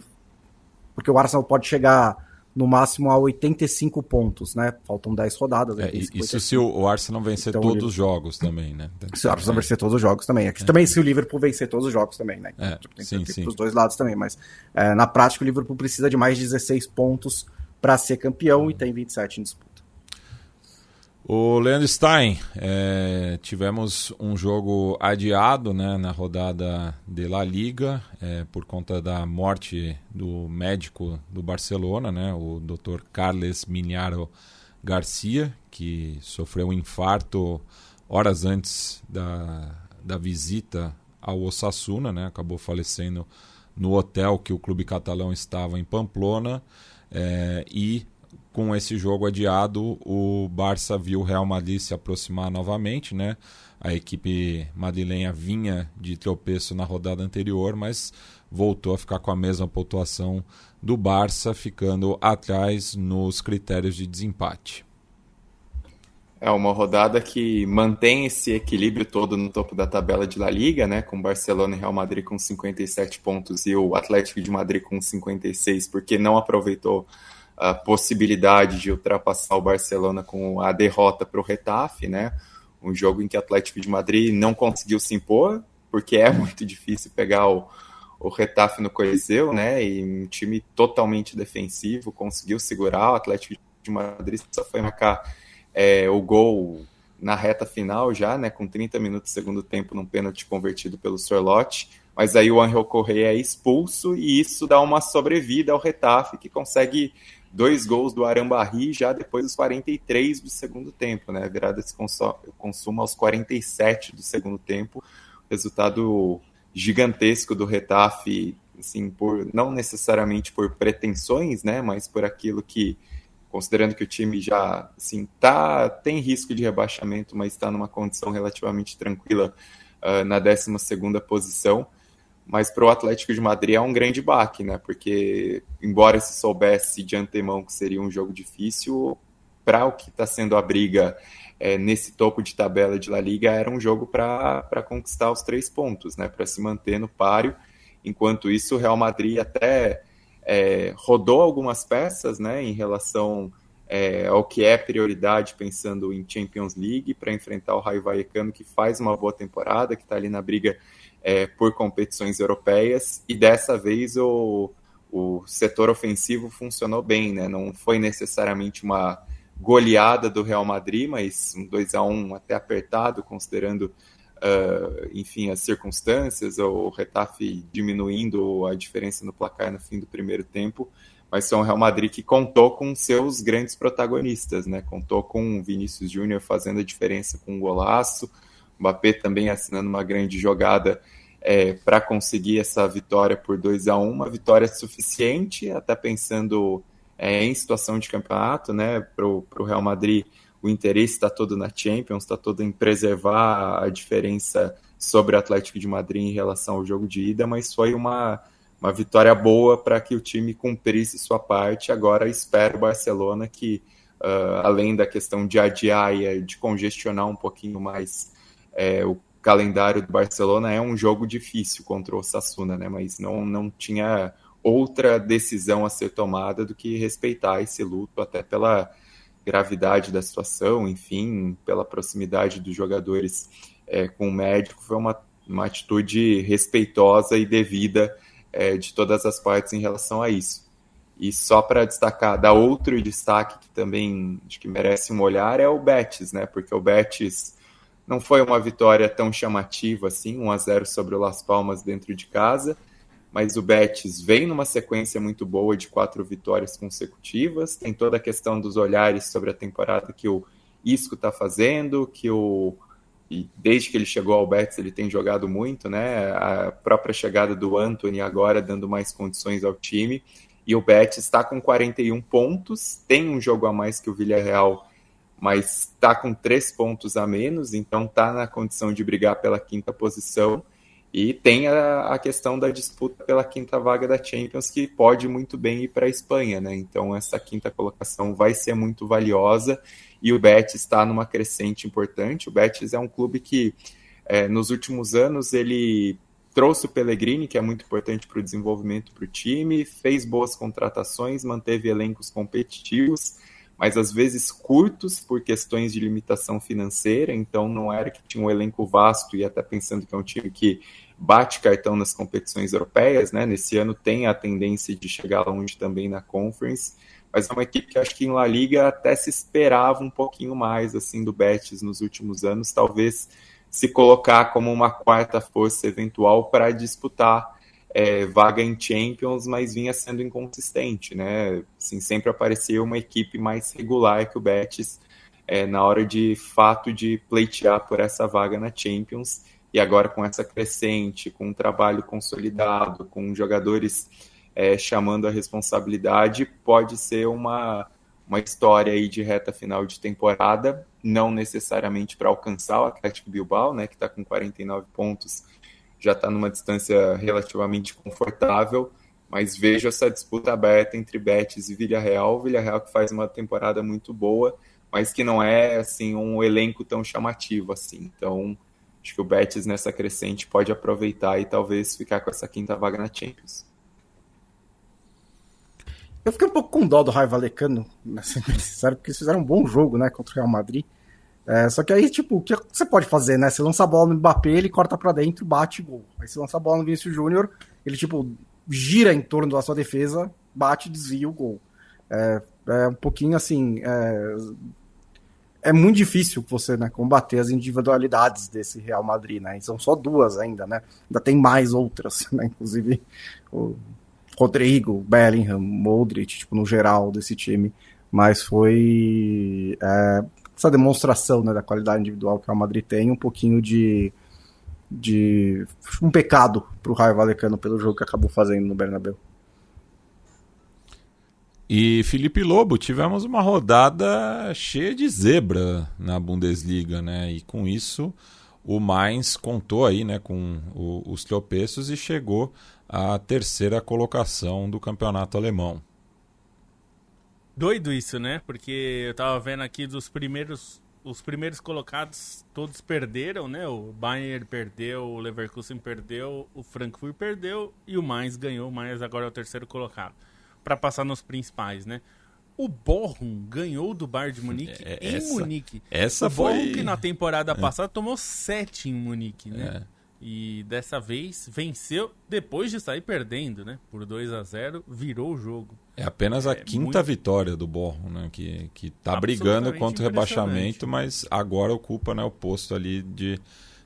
Porque o Arsenal pode chegar no máximo a 85 pontos, né? Faltam 10 rodadas. Isso se o Arsenal vencer então, todos os jogos também, né? Se o Arsenal vencer todos os jogos também. Aqui também se o Liverpool vencer todos os jogos também, né? Tem para os dois lados também, mas na prática o Liverpool precisa de mais 16 pontos para ser campeão e tem 27 em disputa. O Leandro Stein, tivemos um jogo adiado, né, na rodada de La Liga, por conta da morte do médico do Barcelona, né, o Dr. Carles Miñaro Garcia, que sofreu um infarto horas antes da visita ao Osasuna, né, acabou falecendo no hotel que o clube catalão estava em Pamplona, e com esse jogo adiado, o Barça viu o Real Madrid se aproximar novamente, né? A equipe madrilenha vinha de tropeço na rodada anterior, mas voltou a ficar com a mesma pontuação do Barça, ficando atrás nos critérios de desempate. É uma rodada que mantém esse equilíbrio todo no topo da tabela de La Liga, né? Com Barcelona e Real Madrid com 57 pontos e o Atlético de Madrid com 56, porque não aproveitou a possibilidade de ultrapassar o Barcelona com a derrota para o Getafe, né? Um jogo em que o Atlético de Madrid não conseguiu se impor, porque é muito difícil pegar o Getafe no Coliseu, né? E um time totalmente defensivo conseguiu segurar. O Atlético de Madrid só foi marcar o gol na reta final já, né? Com 30 minutos do segundo tempo num pênalti convertido pelo Sorloth. Mas aí o Ángel Correa é expulso e isso dá uma sobrevida ao Getafe, que consegue 2 gols do Arambarri já depois dos 43 do segundo tempo, né? Virada de consumo aos 47 do segundo tempo. Resultado gigantesco do Getafe, assim, não necessariamente por pretensões, né? Mas por aquilo que, considerando que o time já assim, tem risco de rebaixamento, mas está numa condição relativamente tranquila na 12ª posição. Mas para o Atlético de Madrid é um grande baque, né? Porque, embora se soubesse de antemão que seria um jogo difícil, para o que está sendo a briga nesse topo de tabela de La Liga, era um jogo para conquistar os 3 pontos, né? Para se manter no páreo. Enquanto isso, o Real Madrid até rodou algumas peças, né? Em relação ao que é prioridade, pensando em Champions League, para enfrentar o Rayo Vallecano, que faz uma boa temporada, que está ali na briga por competições europeias, e dessa vez o setor ofensivo funcionou bem, né? Não foi necessariamente uma goleada do Real Madrid, mas um 2-1 até apertado, considerando enfim, as circunstâncias, o Getafe diminuindo a diferença no placar no fim do primeiro tempo, mas foi um Real Madrid que contou com seus grandes protagonistas, né? Contou com o Vinícius Júnior fazendo a diferença com um golaço, o Mbappé também assinando uma grande jogada para conseguir essa vitória por 2-1, uma vitória suficiente, até pensando em situação de campeonato, né? Para o Real Madrid, o interesse está todo na Champions, está todo em preservar a diferença sobre o Atlético de Madrid em relação ao jogo de ida, mas foi uma vitória boa para que o time cumprisse sua parte. Agora espera o Barcelona que, além da questão de adiar e de congestionar um pouquinho mais o calendário do Barcelona, é um jogo difícil contra o Osasuna, né? Mas não tinha outra decisão a ser tomada do que respeitar esse luto, até pela gravidade da situação, enfim, pela proximidade dos jogadores com o médico. Foi uma atitude respeitosa e devida de todas as partes em relação a isso. E só para destacar, dar outro destaque que também acho que merece um olhar é o Betis, né? Porque o Betis não foi uma vitória tão chamativa assim, 1-0 sobre o Las Palmas dentro de casa, mas o Betis vem numa sequência muito boa de 4 vitórias consecutivas, tem toda a questão dos olhares sobre a temporada que o Isco está fazendo, e desde que ele chegou ao Betis ele tem jogado muito, né? A própria chegada do Antony agora dando mais condições ao time, e o Betis está com 41 pontos, tem um jogo a mais que o Villarreal, mas está com 3 pontos a menos, então está na condição de brigar pela 5ª posição. E tem a questão da disputa pela 5ª vaga da Champions, que pode muito bem ir para a Espanha, né? Então essa 5ª colocação vai ser muito valiosa, e o Betis está numa crescente importante. O Betis é um clube que, nos últimos anos, ele trouxe o Pellegrini, que é muito importante para o desenvolvimento para o time, fez boas contratações, manteve elencos competitivos, mas às vezes curtos por questões de limitação financeira, então não era que tinha um elenco vasto, e até pensando que é um time que bate cartão nas competições europeias, né? Nesse ano tem a tendência de chegar longe também na Conference, mas é uma equipe que acho que em La Liga até se esperava um pouquinho mais assim do Betis nos últimos anos, talvez se colocar como uma 4ª força eventual para disputar vaga em Champions, mas vinha sendo inconsistente, né? Assim, sempre aparecia uma equipe mais regular que o Betis na hora de fato de pleitear por essa vaga na Champions, e agora com essa crescente, com um trabalho consolidado, com jogadores chamando a responsabilidade, pode ser uma história aí de reta final de temporada, não necessariamente para alcançar o Atlético Bilbao, né, que está com 49 pontos, já está numa distância relativamente confortável, mas vejo essa disputa aberta entre Betis e Villarreal que faz uma temporada muito boa, mas que não é assim um elenco tão chamativo assim. Então, acho que o Betis nessa crescente pode aproveitar e talvez ficar com essa 5ª vaga na Champions. Eu fiquei um pouco com dó do Raio Vallecano, necessário, porque eles fizeram um bom jogo, né, contra o Real Madrid. Só que aí, tipo, o que você pode fazer, né? Você lança a bola no Mbappé, ele corta pra dentro, bate, gol. Aí você lança a bola no Vinícius Júnior, ele, tipo, gira em torno da sua defesa, bate, desvia o gol. É um pouquinho assim... É muito difícil você, né, combater as individualidades desse Real Madrid, né? E são só 2 ainda, né? Ainda tem mais outras, né? Inclusive o Rodrigo, Bellingham, Modric, tipo, no geral desse time. Mas foi essa demonstração, né, da qualidade individual que o Real Madrid tem, um pouquinho de um pecado pro Raio Vallecano pelo jogo que acabou fazendo no Bernabéu. E Felipe Lobo, tivemos uma rodada cheia de zebra na Bundesliga, né? E com isso o Mainz contou aí, né, com os tropeços e chegou à 3ª colocação do campeonato alemão. Doido isso, né? Porque eu tava vendo aqui os primeiros colocados todos perderam, né? O Bayern perdeu, o Leverkusen perdeu, o Frankfurt perdeu e o Mainz ganhou. O Mainz agora é o 3º colocado, para passar nos principais, né? O Bochum ganhou do Bayern de Munique em Munique. Essa Bochum, foi... que na temporada passada tomou 7 em Munique, né? E dessa vez venceu depois de sair perdendo, né? Por 2-0, virou o jogo. É apenas a 5ª vitória do Bochum, né? Que tá brigando contra o rebaixamento, mas agora ocupa, né, o posto ali de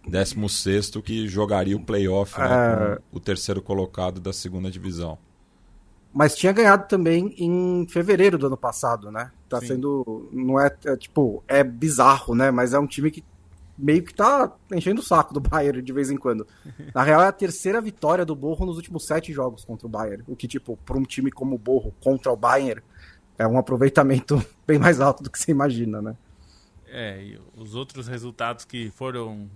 16º, que jogaria o play-off, né, com o 3º colocado da 2ª divisão. Mas tinha ganhado também em fevereiro do ano passado, né? Tá Sim. Sendo... Não é bizarro, né? Mas é um time que meio que tá enchendo o saco do Bayern de vez em quando. Na real, é a 3ª vitória do Bochum nos últimos 7 jogos contra o Bayern. O que, tipo, para um time como o Bochum contra o Bayern, é um aproveitamento bem mais alto do que você imagina, né? E os outros resultados que foram...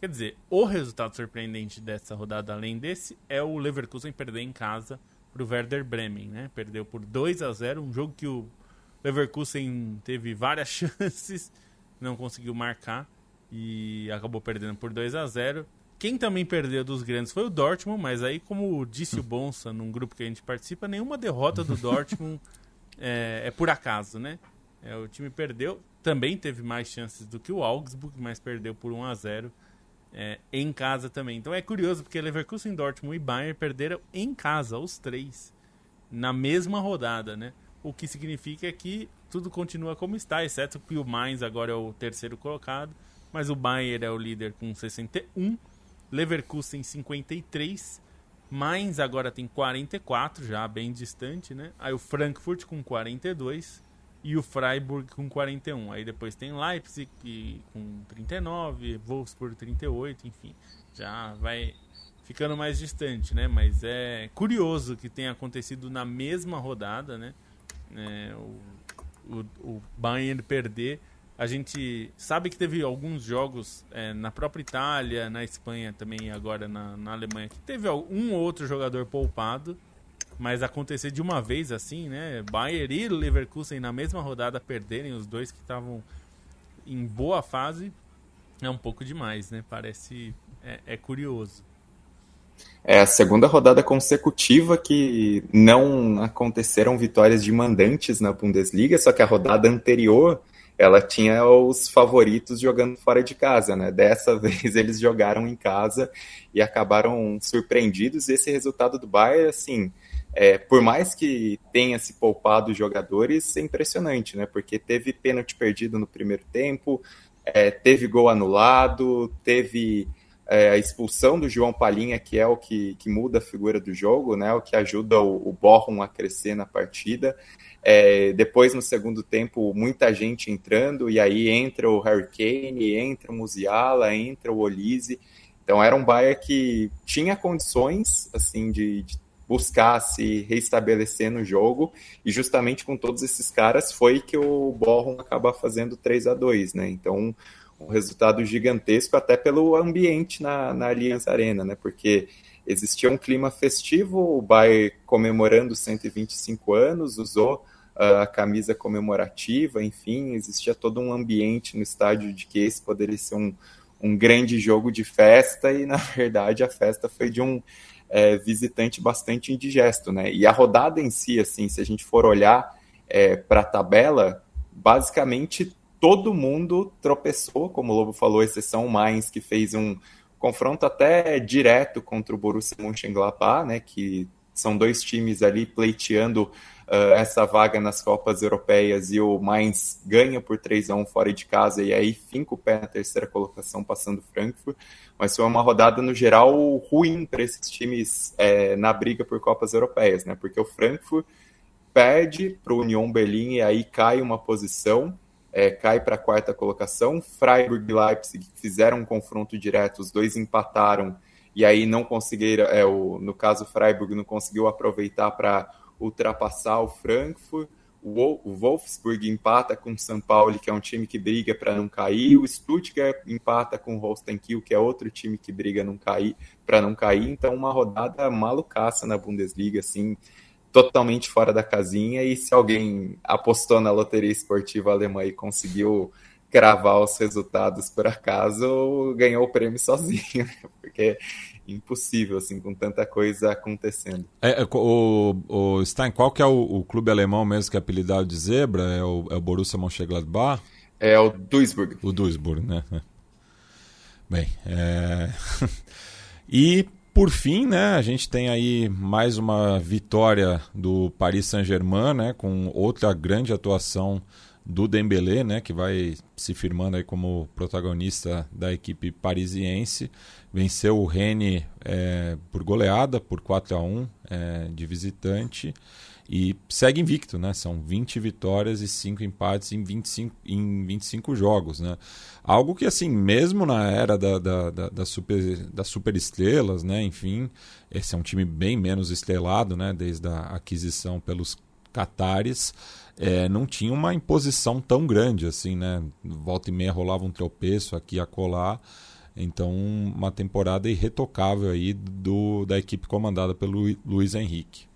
Quer dizer, o resultado surpreendente dessa rodada, além desse, é o Leverkusen perder em casa pro Werder Bremen, né? Perdeu por 2-0, um jogo que o Leverkusen teve várias chances, não conseguiu marcar e acabou perdendo por 2-0. Quem também perdeu dos grandes foi o Dortmund, mas aí, como disse o Bonsa num grupo que a gente participa, nenhuma derrota do Dortmund é por acaso, né? O time perdeu, também teve mais chances do que o Augsburg, mas perdeu por 1-0 em casa também. Então é curioso, porque Leverkusen, Dortmund e Bayern perderam em casa, os 3, na mesma rodada, né? O que significa que tudo continua como está, exceto que o Mainz agora é o 3º colocado, mas o Bayern é o líder com 61, Leverkusen 53, Mainz agora tem 44, já bem distante, né? Aí o Frankfurt com 42 e o Freiburg com 41. Aí depois tem Leipzig com 39, Wolfsburg 38, enfim, já vai ficando mais distante, né? Mas é curioso que tenha acontecido na mesma rodada, né? O Bayern perder A gente sabe que teve alguns jogos na própria Itália, na Espanha também, agora na Alemanha, que teve um ou outro jogador poupado, mas acontecer de uma vez assim, né? Bayern e Leverkusen na mesma rodada perderem os dois que estavam em boa fase é um pouco demais, né? Parece... é curioso. É a segunda rodada consecutiva que não aconteceram vitórias de mandantes na Bundesliga, só que a rodada anterior ela tinha os favoritos jogando fora de casa, né? Dessa vez eles jogaram em casa e acabaram surpreendidos. E esse resultado do Bayern, assim, por mais que tenha se poupado os jogadores, é impressionante, né? Porque teve pênalti perdido no primeiro tempo, teve gol anulado, teve a expulsão do João Palhinha, que é o que muda a figura do jogo, né? O que ajuda o Bochum a crescer na partida. Depois, no segundo tempo, muita gente entrando, e aí entra o Harry Kane, entra o Musiala, entra o Olise. Então era um Bayern que tinha condições assim, de buscar se reestabelecer no jogo, e justamente com todos esses caras foi que o Bochum acaba fazendo 3-2, né? Então, um resultado gigantesco até pelo ambiente na Allianz Arena, né? Porque existia um clima festivo, o Bayern comemorando 125 anos, usou a camisa comemorativa, enfim, existia todo um ambiente no estádio de que esse poderia ser um grande jogo de festa, e na verdade a festa foi de um visitante bastante indigesto, né? E a rodada em si, assim, se a gente for olhar para a tabela, basicamente todo mundo tropeçou, como o Lobo falou, exceção o Mainz, que fez um confronto até direto contra o Borussia Mönchengladbach, né, que são dois times ali pleiteando essa vaga nas Copas Europeias, e o Mainz ganha por 3-1 fora de casa, e aí finca o pé na terceira colocação, passando o Frankfurt. Mas foi uma rodada, no geral, ruim para esses times na briga por Copas Europeias, né, porque o Frankfurt perde para o Union Berlin e aí cai uma posição, cai para a quarta colocação. Freiburg e Leipzig fizeram um confronto direto, os dois empataram, e aí não conseguiram, no caso o Freiburg não conseguiu aproveitar para ultrapassar o Frankfurt. O Wolfsburg empata com o São Paulo, que é um time que briga para não cair. O Stuttgart empata com o Holstein Kiel, que é outro time que briga para não cair. Então, uma rodada malucaça na Bundesliga, assim, totalmente fora da casinha. E se alguém apostou na loteria esportiva alemã e conseguiu cravar os resultados por acaso, ganhou o prêmio sozinho, porque impossível, assim, com tanta coisa acontecendo. O Stein, qual que é o clube alemão mesmo que é apelidado de zebra? É o Borussia Mönchengladbach? É o Duisburg. O Duisburg, né? Bem, e por fim, né, a gente tem aí mais uma vitória do Paris Saint-Germain, né, com outra grande atuação do Dembélé, né, que vai se firmando aí como protagonista da equipe parisiense. Venceu o Rennes por goleada, por 4-1 de visitante, e segue invicto, né? São 20 vitórias e 5 empates em 25 jogos, né? Algo que, assim, mesmo na era das superestrelas, né? Enfim, esse é um time bem menos estrelado, né? Desde a aquisição pelos catares, não tinha uma imposição tão grande, assim, né? Volta e meia rolava um tropeço aqui e acolá. Então, uma temporada irretocável aí da equipe comandada pelo Luiz Henrique.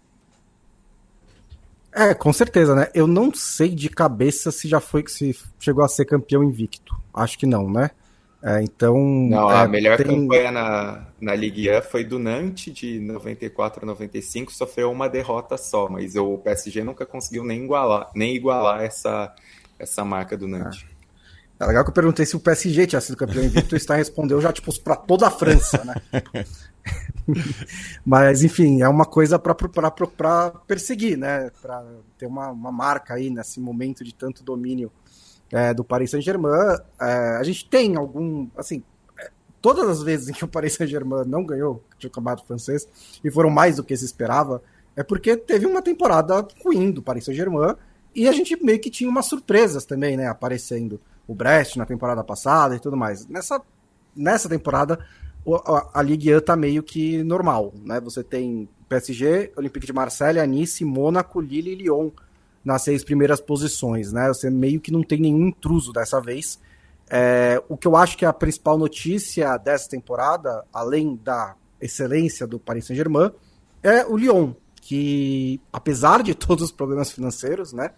Com certeza, né? Eu não sei de cabeça se chegou a ser campeão invicto. Acho que não, né? Então... Não, a melhor campanha na Ligue 1 foi do Nantes, de 94 a 95, sofreu uma derrota só, mas o PSG nunca conseguiu nem igualar essa marca do Nantes. É legal que eu perguntei se o PSG tinha sido campeão invicto, o Stein respondeu já, tipo, para toda a França, né? Mas, enfim, é uma coisa para perseguir, né? Para ter uma marca aí nesse momento de tanto domínio do Paris Saint-Germain. A gente tem assim, todas as vezes em que o Paris Saint-Germain não ganhou o campeonato francês, e foram mais do que se esperava, é porque teve uma temporada ruim do Paris Saint-Germain, e a gente meio que tinha umas surpresas também, né, aparecendo. O Brest na temporada passada e tudo mais. Nessa temporada, a Ligue 1 tá meio que normal, né? Você tem PSG, Olympique de Marseille, Nice, Mônaco, Lille e Lyon nas 6 primeiras posições, né? Você meio que não tem nenhum intruso dessa vez. O que eu acho que é a principal notícia dessa temporada, além da excelência do Paris Saint-Germain, é o Lyon, que apesar de todos os problemas financeiros, né,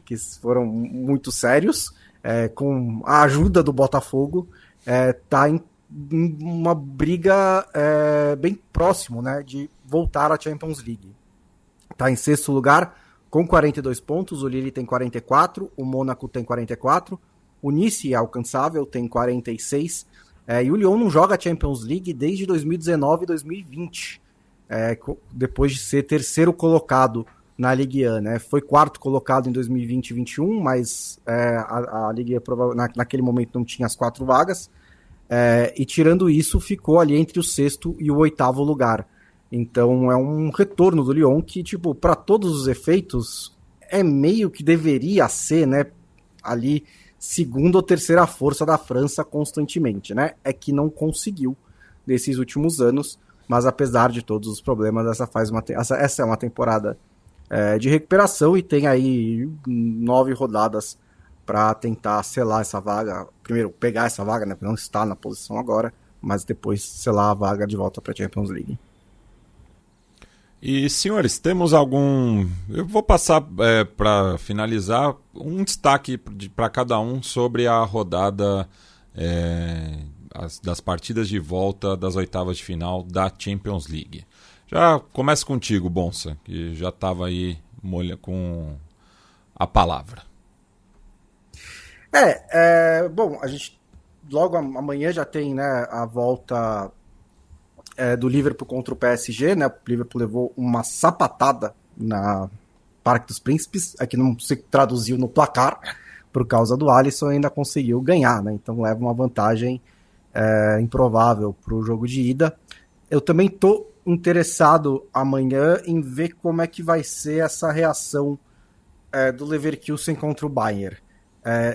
que foram muito sérios, com a ajuda do Botafogo, está em uma briga bem próximo, né, de voltar à Champions League. Está em 6º lugar com 42 pontos, o Lille tem 44, o Mônaco tem 44, o Nice é alcançável, tem 46, e o Lyon não joga a Champions League desde 2019 e 2020, depois de ser 3º colocado na Ligue 1, né? Foi 4º colocado em 2020 e 2021, mas a Ligue 1 naquele momento não tinha as 4 vagas, e tirando isso, ficou ali entre o 6º e o 8º lugar. Então é um retorno do Lyon que, tipo, para todos os efeitos, meio que deveria ser, né, ali 2ª ou 3ª força da França constantemente, né? É que não conseguiu nesses últimos anos, mas apesar de todos os problemas, essa é uma temporada de recuperação e tem aí 9 rodadas para tentar selar essa vaga. Primeiro, pegar essa vaga, né? Não está na posição agora, mas depois selar a vaga de volta para a Champions League. E, senhores, temos algum... Eu vou passar, para finalizar, um destaque para cada um sobre a rodada das partidas de volta das oitavas de final da Champions League. Já começa contigo, Bonsa, que já estava aí com a palavra. Bom, a gente logo amanhã já tem, né, a volta... do Liverpool contra o PSG, né? O Liverpool levou uma sapatada na Parque dos Príncipes, que não se traduziu no placar por causa do Alisson, ainda conseguiu ganhar, né? Então leva uma vantagem improvável para o jogo de ida. Eu também tô interessado amanhã em ver como é que vai ser essa reação do Leverkusen contra o Bayern.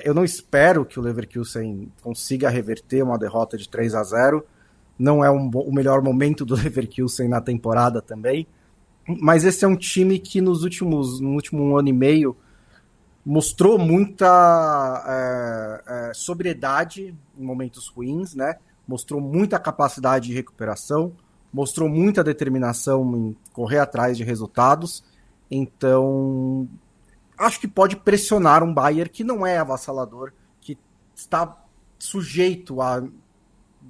Eu não espero que o Leverkusen consiga reverter uma derrota de 3-0. Não é o melhor momento do Leverkusen na temporada também, mas esse é um time que no último ano e meio mostrou muita sobriedade em momentos ruins, né? Mostrou muita capacidade de recuperação, mostrou muita determinação em correr atrás de resultados, então acho que pode pressionar um Bayern que não é avassalador, que está sujeito a,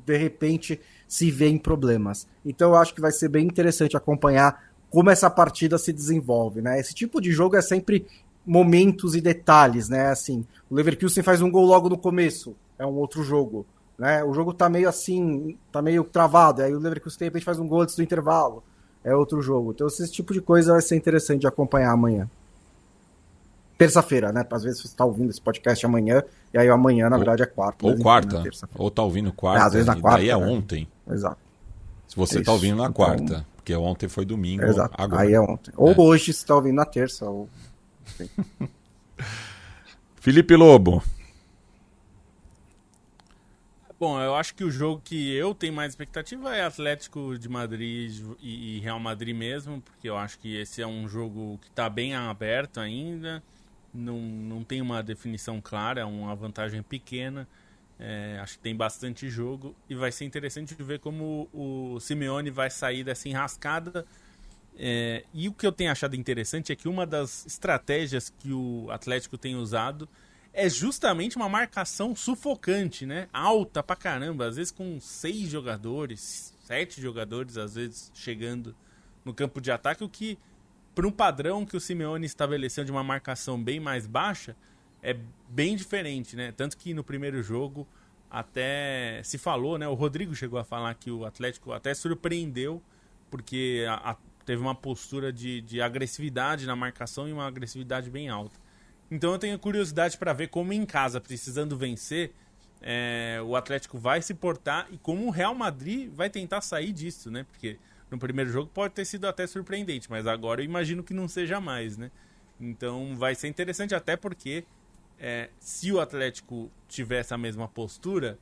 de repente, se vê em problemas. Então eu acho que vai ser bem interessante acompanhar como essa partida se desenvolve, né? Esse tipo de jogo é sempre momentos e detalhes, né? Assim, o Leverkusen faz um gol logo no começo, é um outro jogo, né? O jogo tá meio assim, tá meio travado, aí o Leverkusen de repente faz um gol antes do intervalo, é outro jogo. Então esse tipo de coisa vai ser interessante de acompanhar amanhã. Terça-feira, né? Às vezes você está ouvindo esse podcast amanhã, e aí amanhã, na verdade, é quarta. Ou quarta. Ou tá ouvindo quarta. Às vezes na quarta. Daí é ontem. Exato. Se você tá ouvindo na quarta, porque ontem foi domingo. Exato. Agora. Aí é ontem. Ou hoje, se tá ouvindo na terça. Ou... Felipe Lobo. Bom, eu acho que o jogo que eu tenho mais expectativa é Atlético de Madrid e Real Madrid mesmo, porque eu acho que esse é um jogo que tá bem aberto ainda. Não tem uma definição clara, é uma vantagem pequena. Acho que tem bastante jogo e vai ser interessante de ver como o Simeone vai sair dessa enrascada. E o que eu tenho achado interessante é que uma das estratégias que o Atlético tem usado é justamente uma marcação sufocante, né? Alta pra caramba, às vezes com 6 jogadores, 7 jogadores, às vezes chegando no campo de ataque, o que, para um padrão que o Simeone estabeleceu de uma marcação bem mais baixa, é bem diferente, né? Tanto que no primeiro jogo até se falou, né? O Rodrigo chegou a falar que o Atlético até surpreendeu, porque teve uma postura de agressividade na marcação e uma agressividade bem alta. Então eu tenho curiosidade para ver como em casa, precisando vencer, o Atlético vai se portar e como o Real Madrid vai tentar sair disso, né? Porque no primeiro jogo pode ter sido até surpreendente, mas agora eu imagino que não seja mais, né? Então vai ser interessante até porque se o Atlético tiver essa mesma postura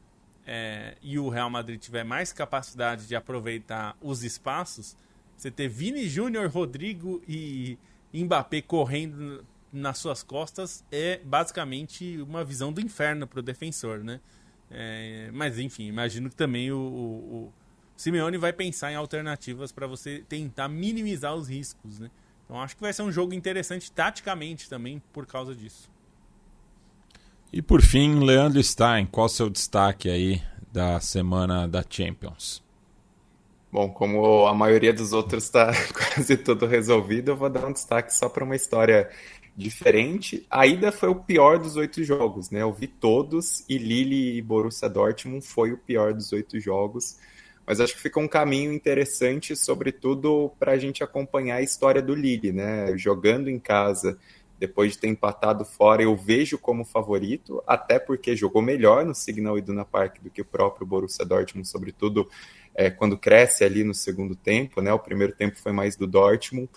e o Real Madrid tiver mais capacidade de aproveitar os espaços, você ter Vini Júnior, Rodrigo e Mbappé correndo nas suas costas é basicamente uma visão do inferno para o defensor, né? Mas enfim, imagino que também o Simeone vai pensar em alternativas para você tentar minimizar os riscos, né? Então acho que vai ser um jogo interessante taticamente também por causa disso. E por fim, Leandro Stein, qual o seu destaque aí da semana da Champions? Bom, como a maioria dos outros está quase tudo resolvido, eu vou dar um destaque só para uma história diferente. A ida foi o pior dos 8 jogos, né? Eu vi todos e Lille e Borussia Dortmund foi o pior dos 8 jogos. Mas acho que fica um caminho interessante, sobretudo para a gente acompanhar a história do Lille, né? Jogando em casa, depois de ter empatado fora, eu vejo como favorito, até porque jogou melhor no Signal Iduna Park do que o próprio Borussia Dortmund, sobretudo quando cresce ali no segundo tempo, né? O primeiro tempo foi mais do Dortmund,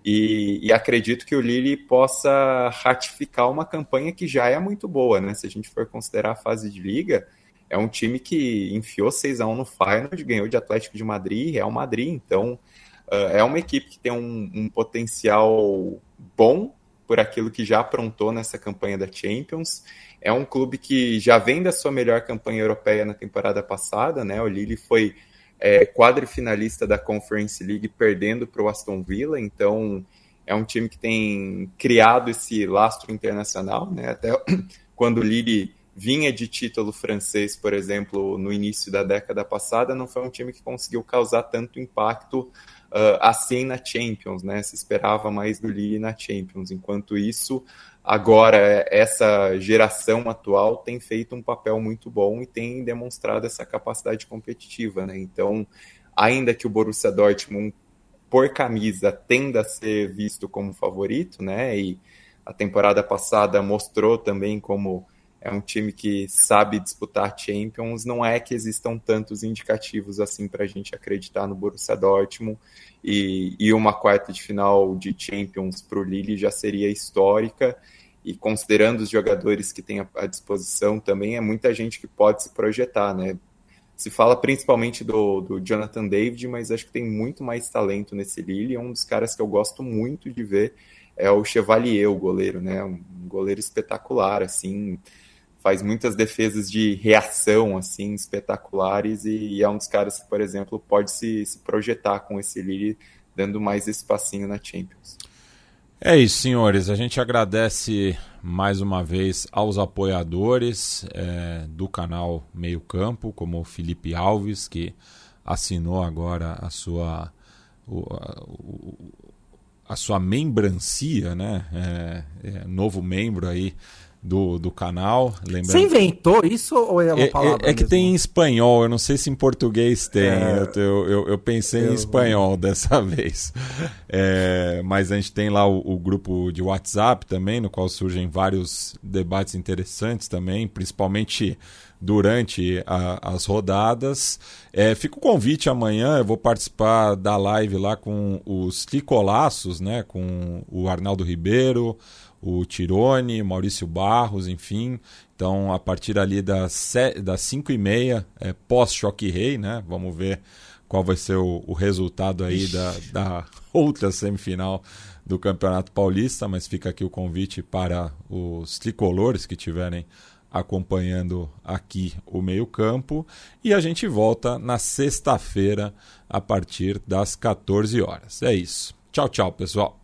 e acredito que o Lille possa ratificar uma campanha que já é muito boa, né? Se a gente for considerar a fase de liga, é um time que enfiou 6-1 no Feyenoord, ganhou de Atlético de Madrid e Real Madrid, então é uma equipe que tem um potencial bom por aquilo que já aprontou nessa campanha da Champions. É um clube que já vem da sua melhor campanha europeia na temporada passada, né? O Lille foi quadrifinalista da Conference League, perdendo para o Aston Villa, então é um time que tem criado esse lastro internacional, né? Até quando o Lille vinha de título francês, por exemplo, no início da década passada, não foi um time que conseguiu causar tanto impacto assim na Champions, né? Se esperava mais do Lille na Champions. Enquanto isso, agora essa geração atual tem feito um papel muito bom e tem demonstrado essa capacidade competitiva, né? Então, ainda que o Borussia Dortmund, por camisa, tenda a ser visto como favorito, né? E a temporada passada mostrou também como é um time que sabe disputar Champions, não é que existam tantos indicativos assim para a gente acreditar no Borussia Dortmund, e uma quarta de final de Champions para o Lille já seria histórica, e considerando os jogadores que tem à disposição também, é muita gente que pode se projetar, né? Se fala principalmente do Jonathan David, mas acho que tem muito mais talento nesse Lille, um dos caras que eu gosto muito de ver é o Chevalier, o goleiro, né? Um goleiro espetacular, assim, faz muitas defesas de reação, assim, espetaculares, e é um dos caras que, por exemplo, pode se projetar com esse Lille, dando mais espacinho na Champions. É isso, senhores. A gente agradece mais uma vez aos apoiadores do canal Meio Campo, como o Felipe Alves, que assinou agora a sua membrancia, né? Novo membro aí do canal. Lembrando... Você inventou isso ou é uma palavra É que mesmo? tem em espanhol, eu não sei se em português tem. Eu pensei em espanhol dessa vez. Mas a gente tem lá o grupo de WhatsApp também, no qual surgem vários debates interessantes também, principalmente durante as rodadas. Fica o convite amanhã, eu vou participar da live lá com os Tricolaços, né? Com o Arnaldo Ribeiro, o Tirone, Maurício Barros, enfim. Então, a partir ali das 5h30, pós-Choque Rei, né? Vamos ver qual vai ser o resultado aí da outra semifinal do Campeonato Paulista, mas fica aqui o convite para os tricolores que estiverem acompanhando aqui o Meio Campo, e a gente volta na sexta-feira a partir das 14 horas. É isso. Tchau, tchau, pessoal.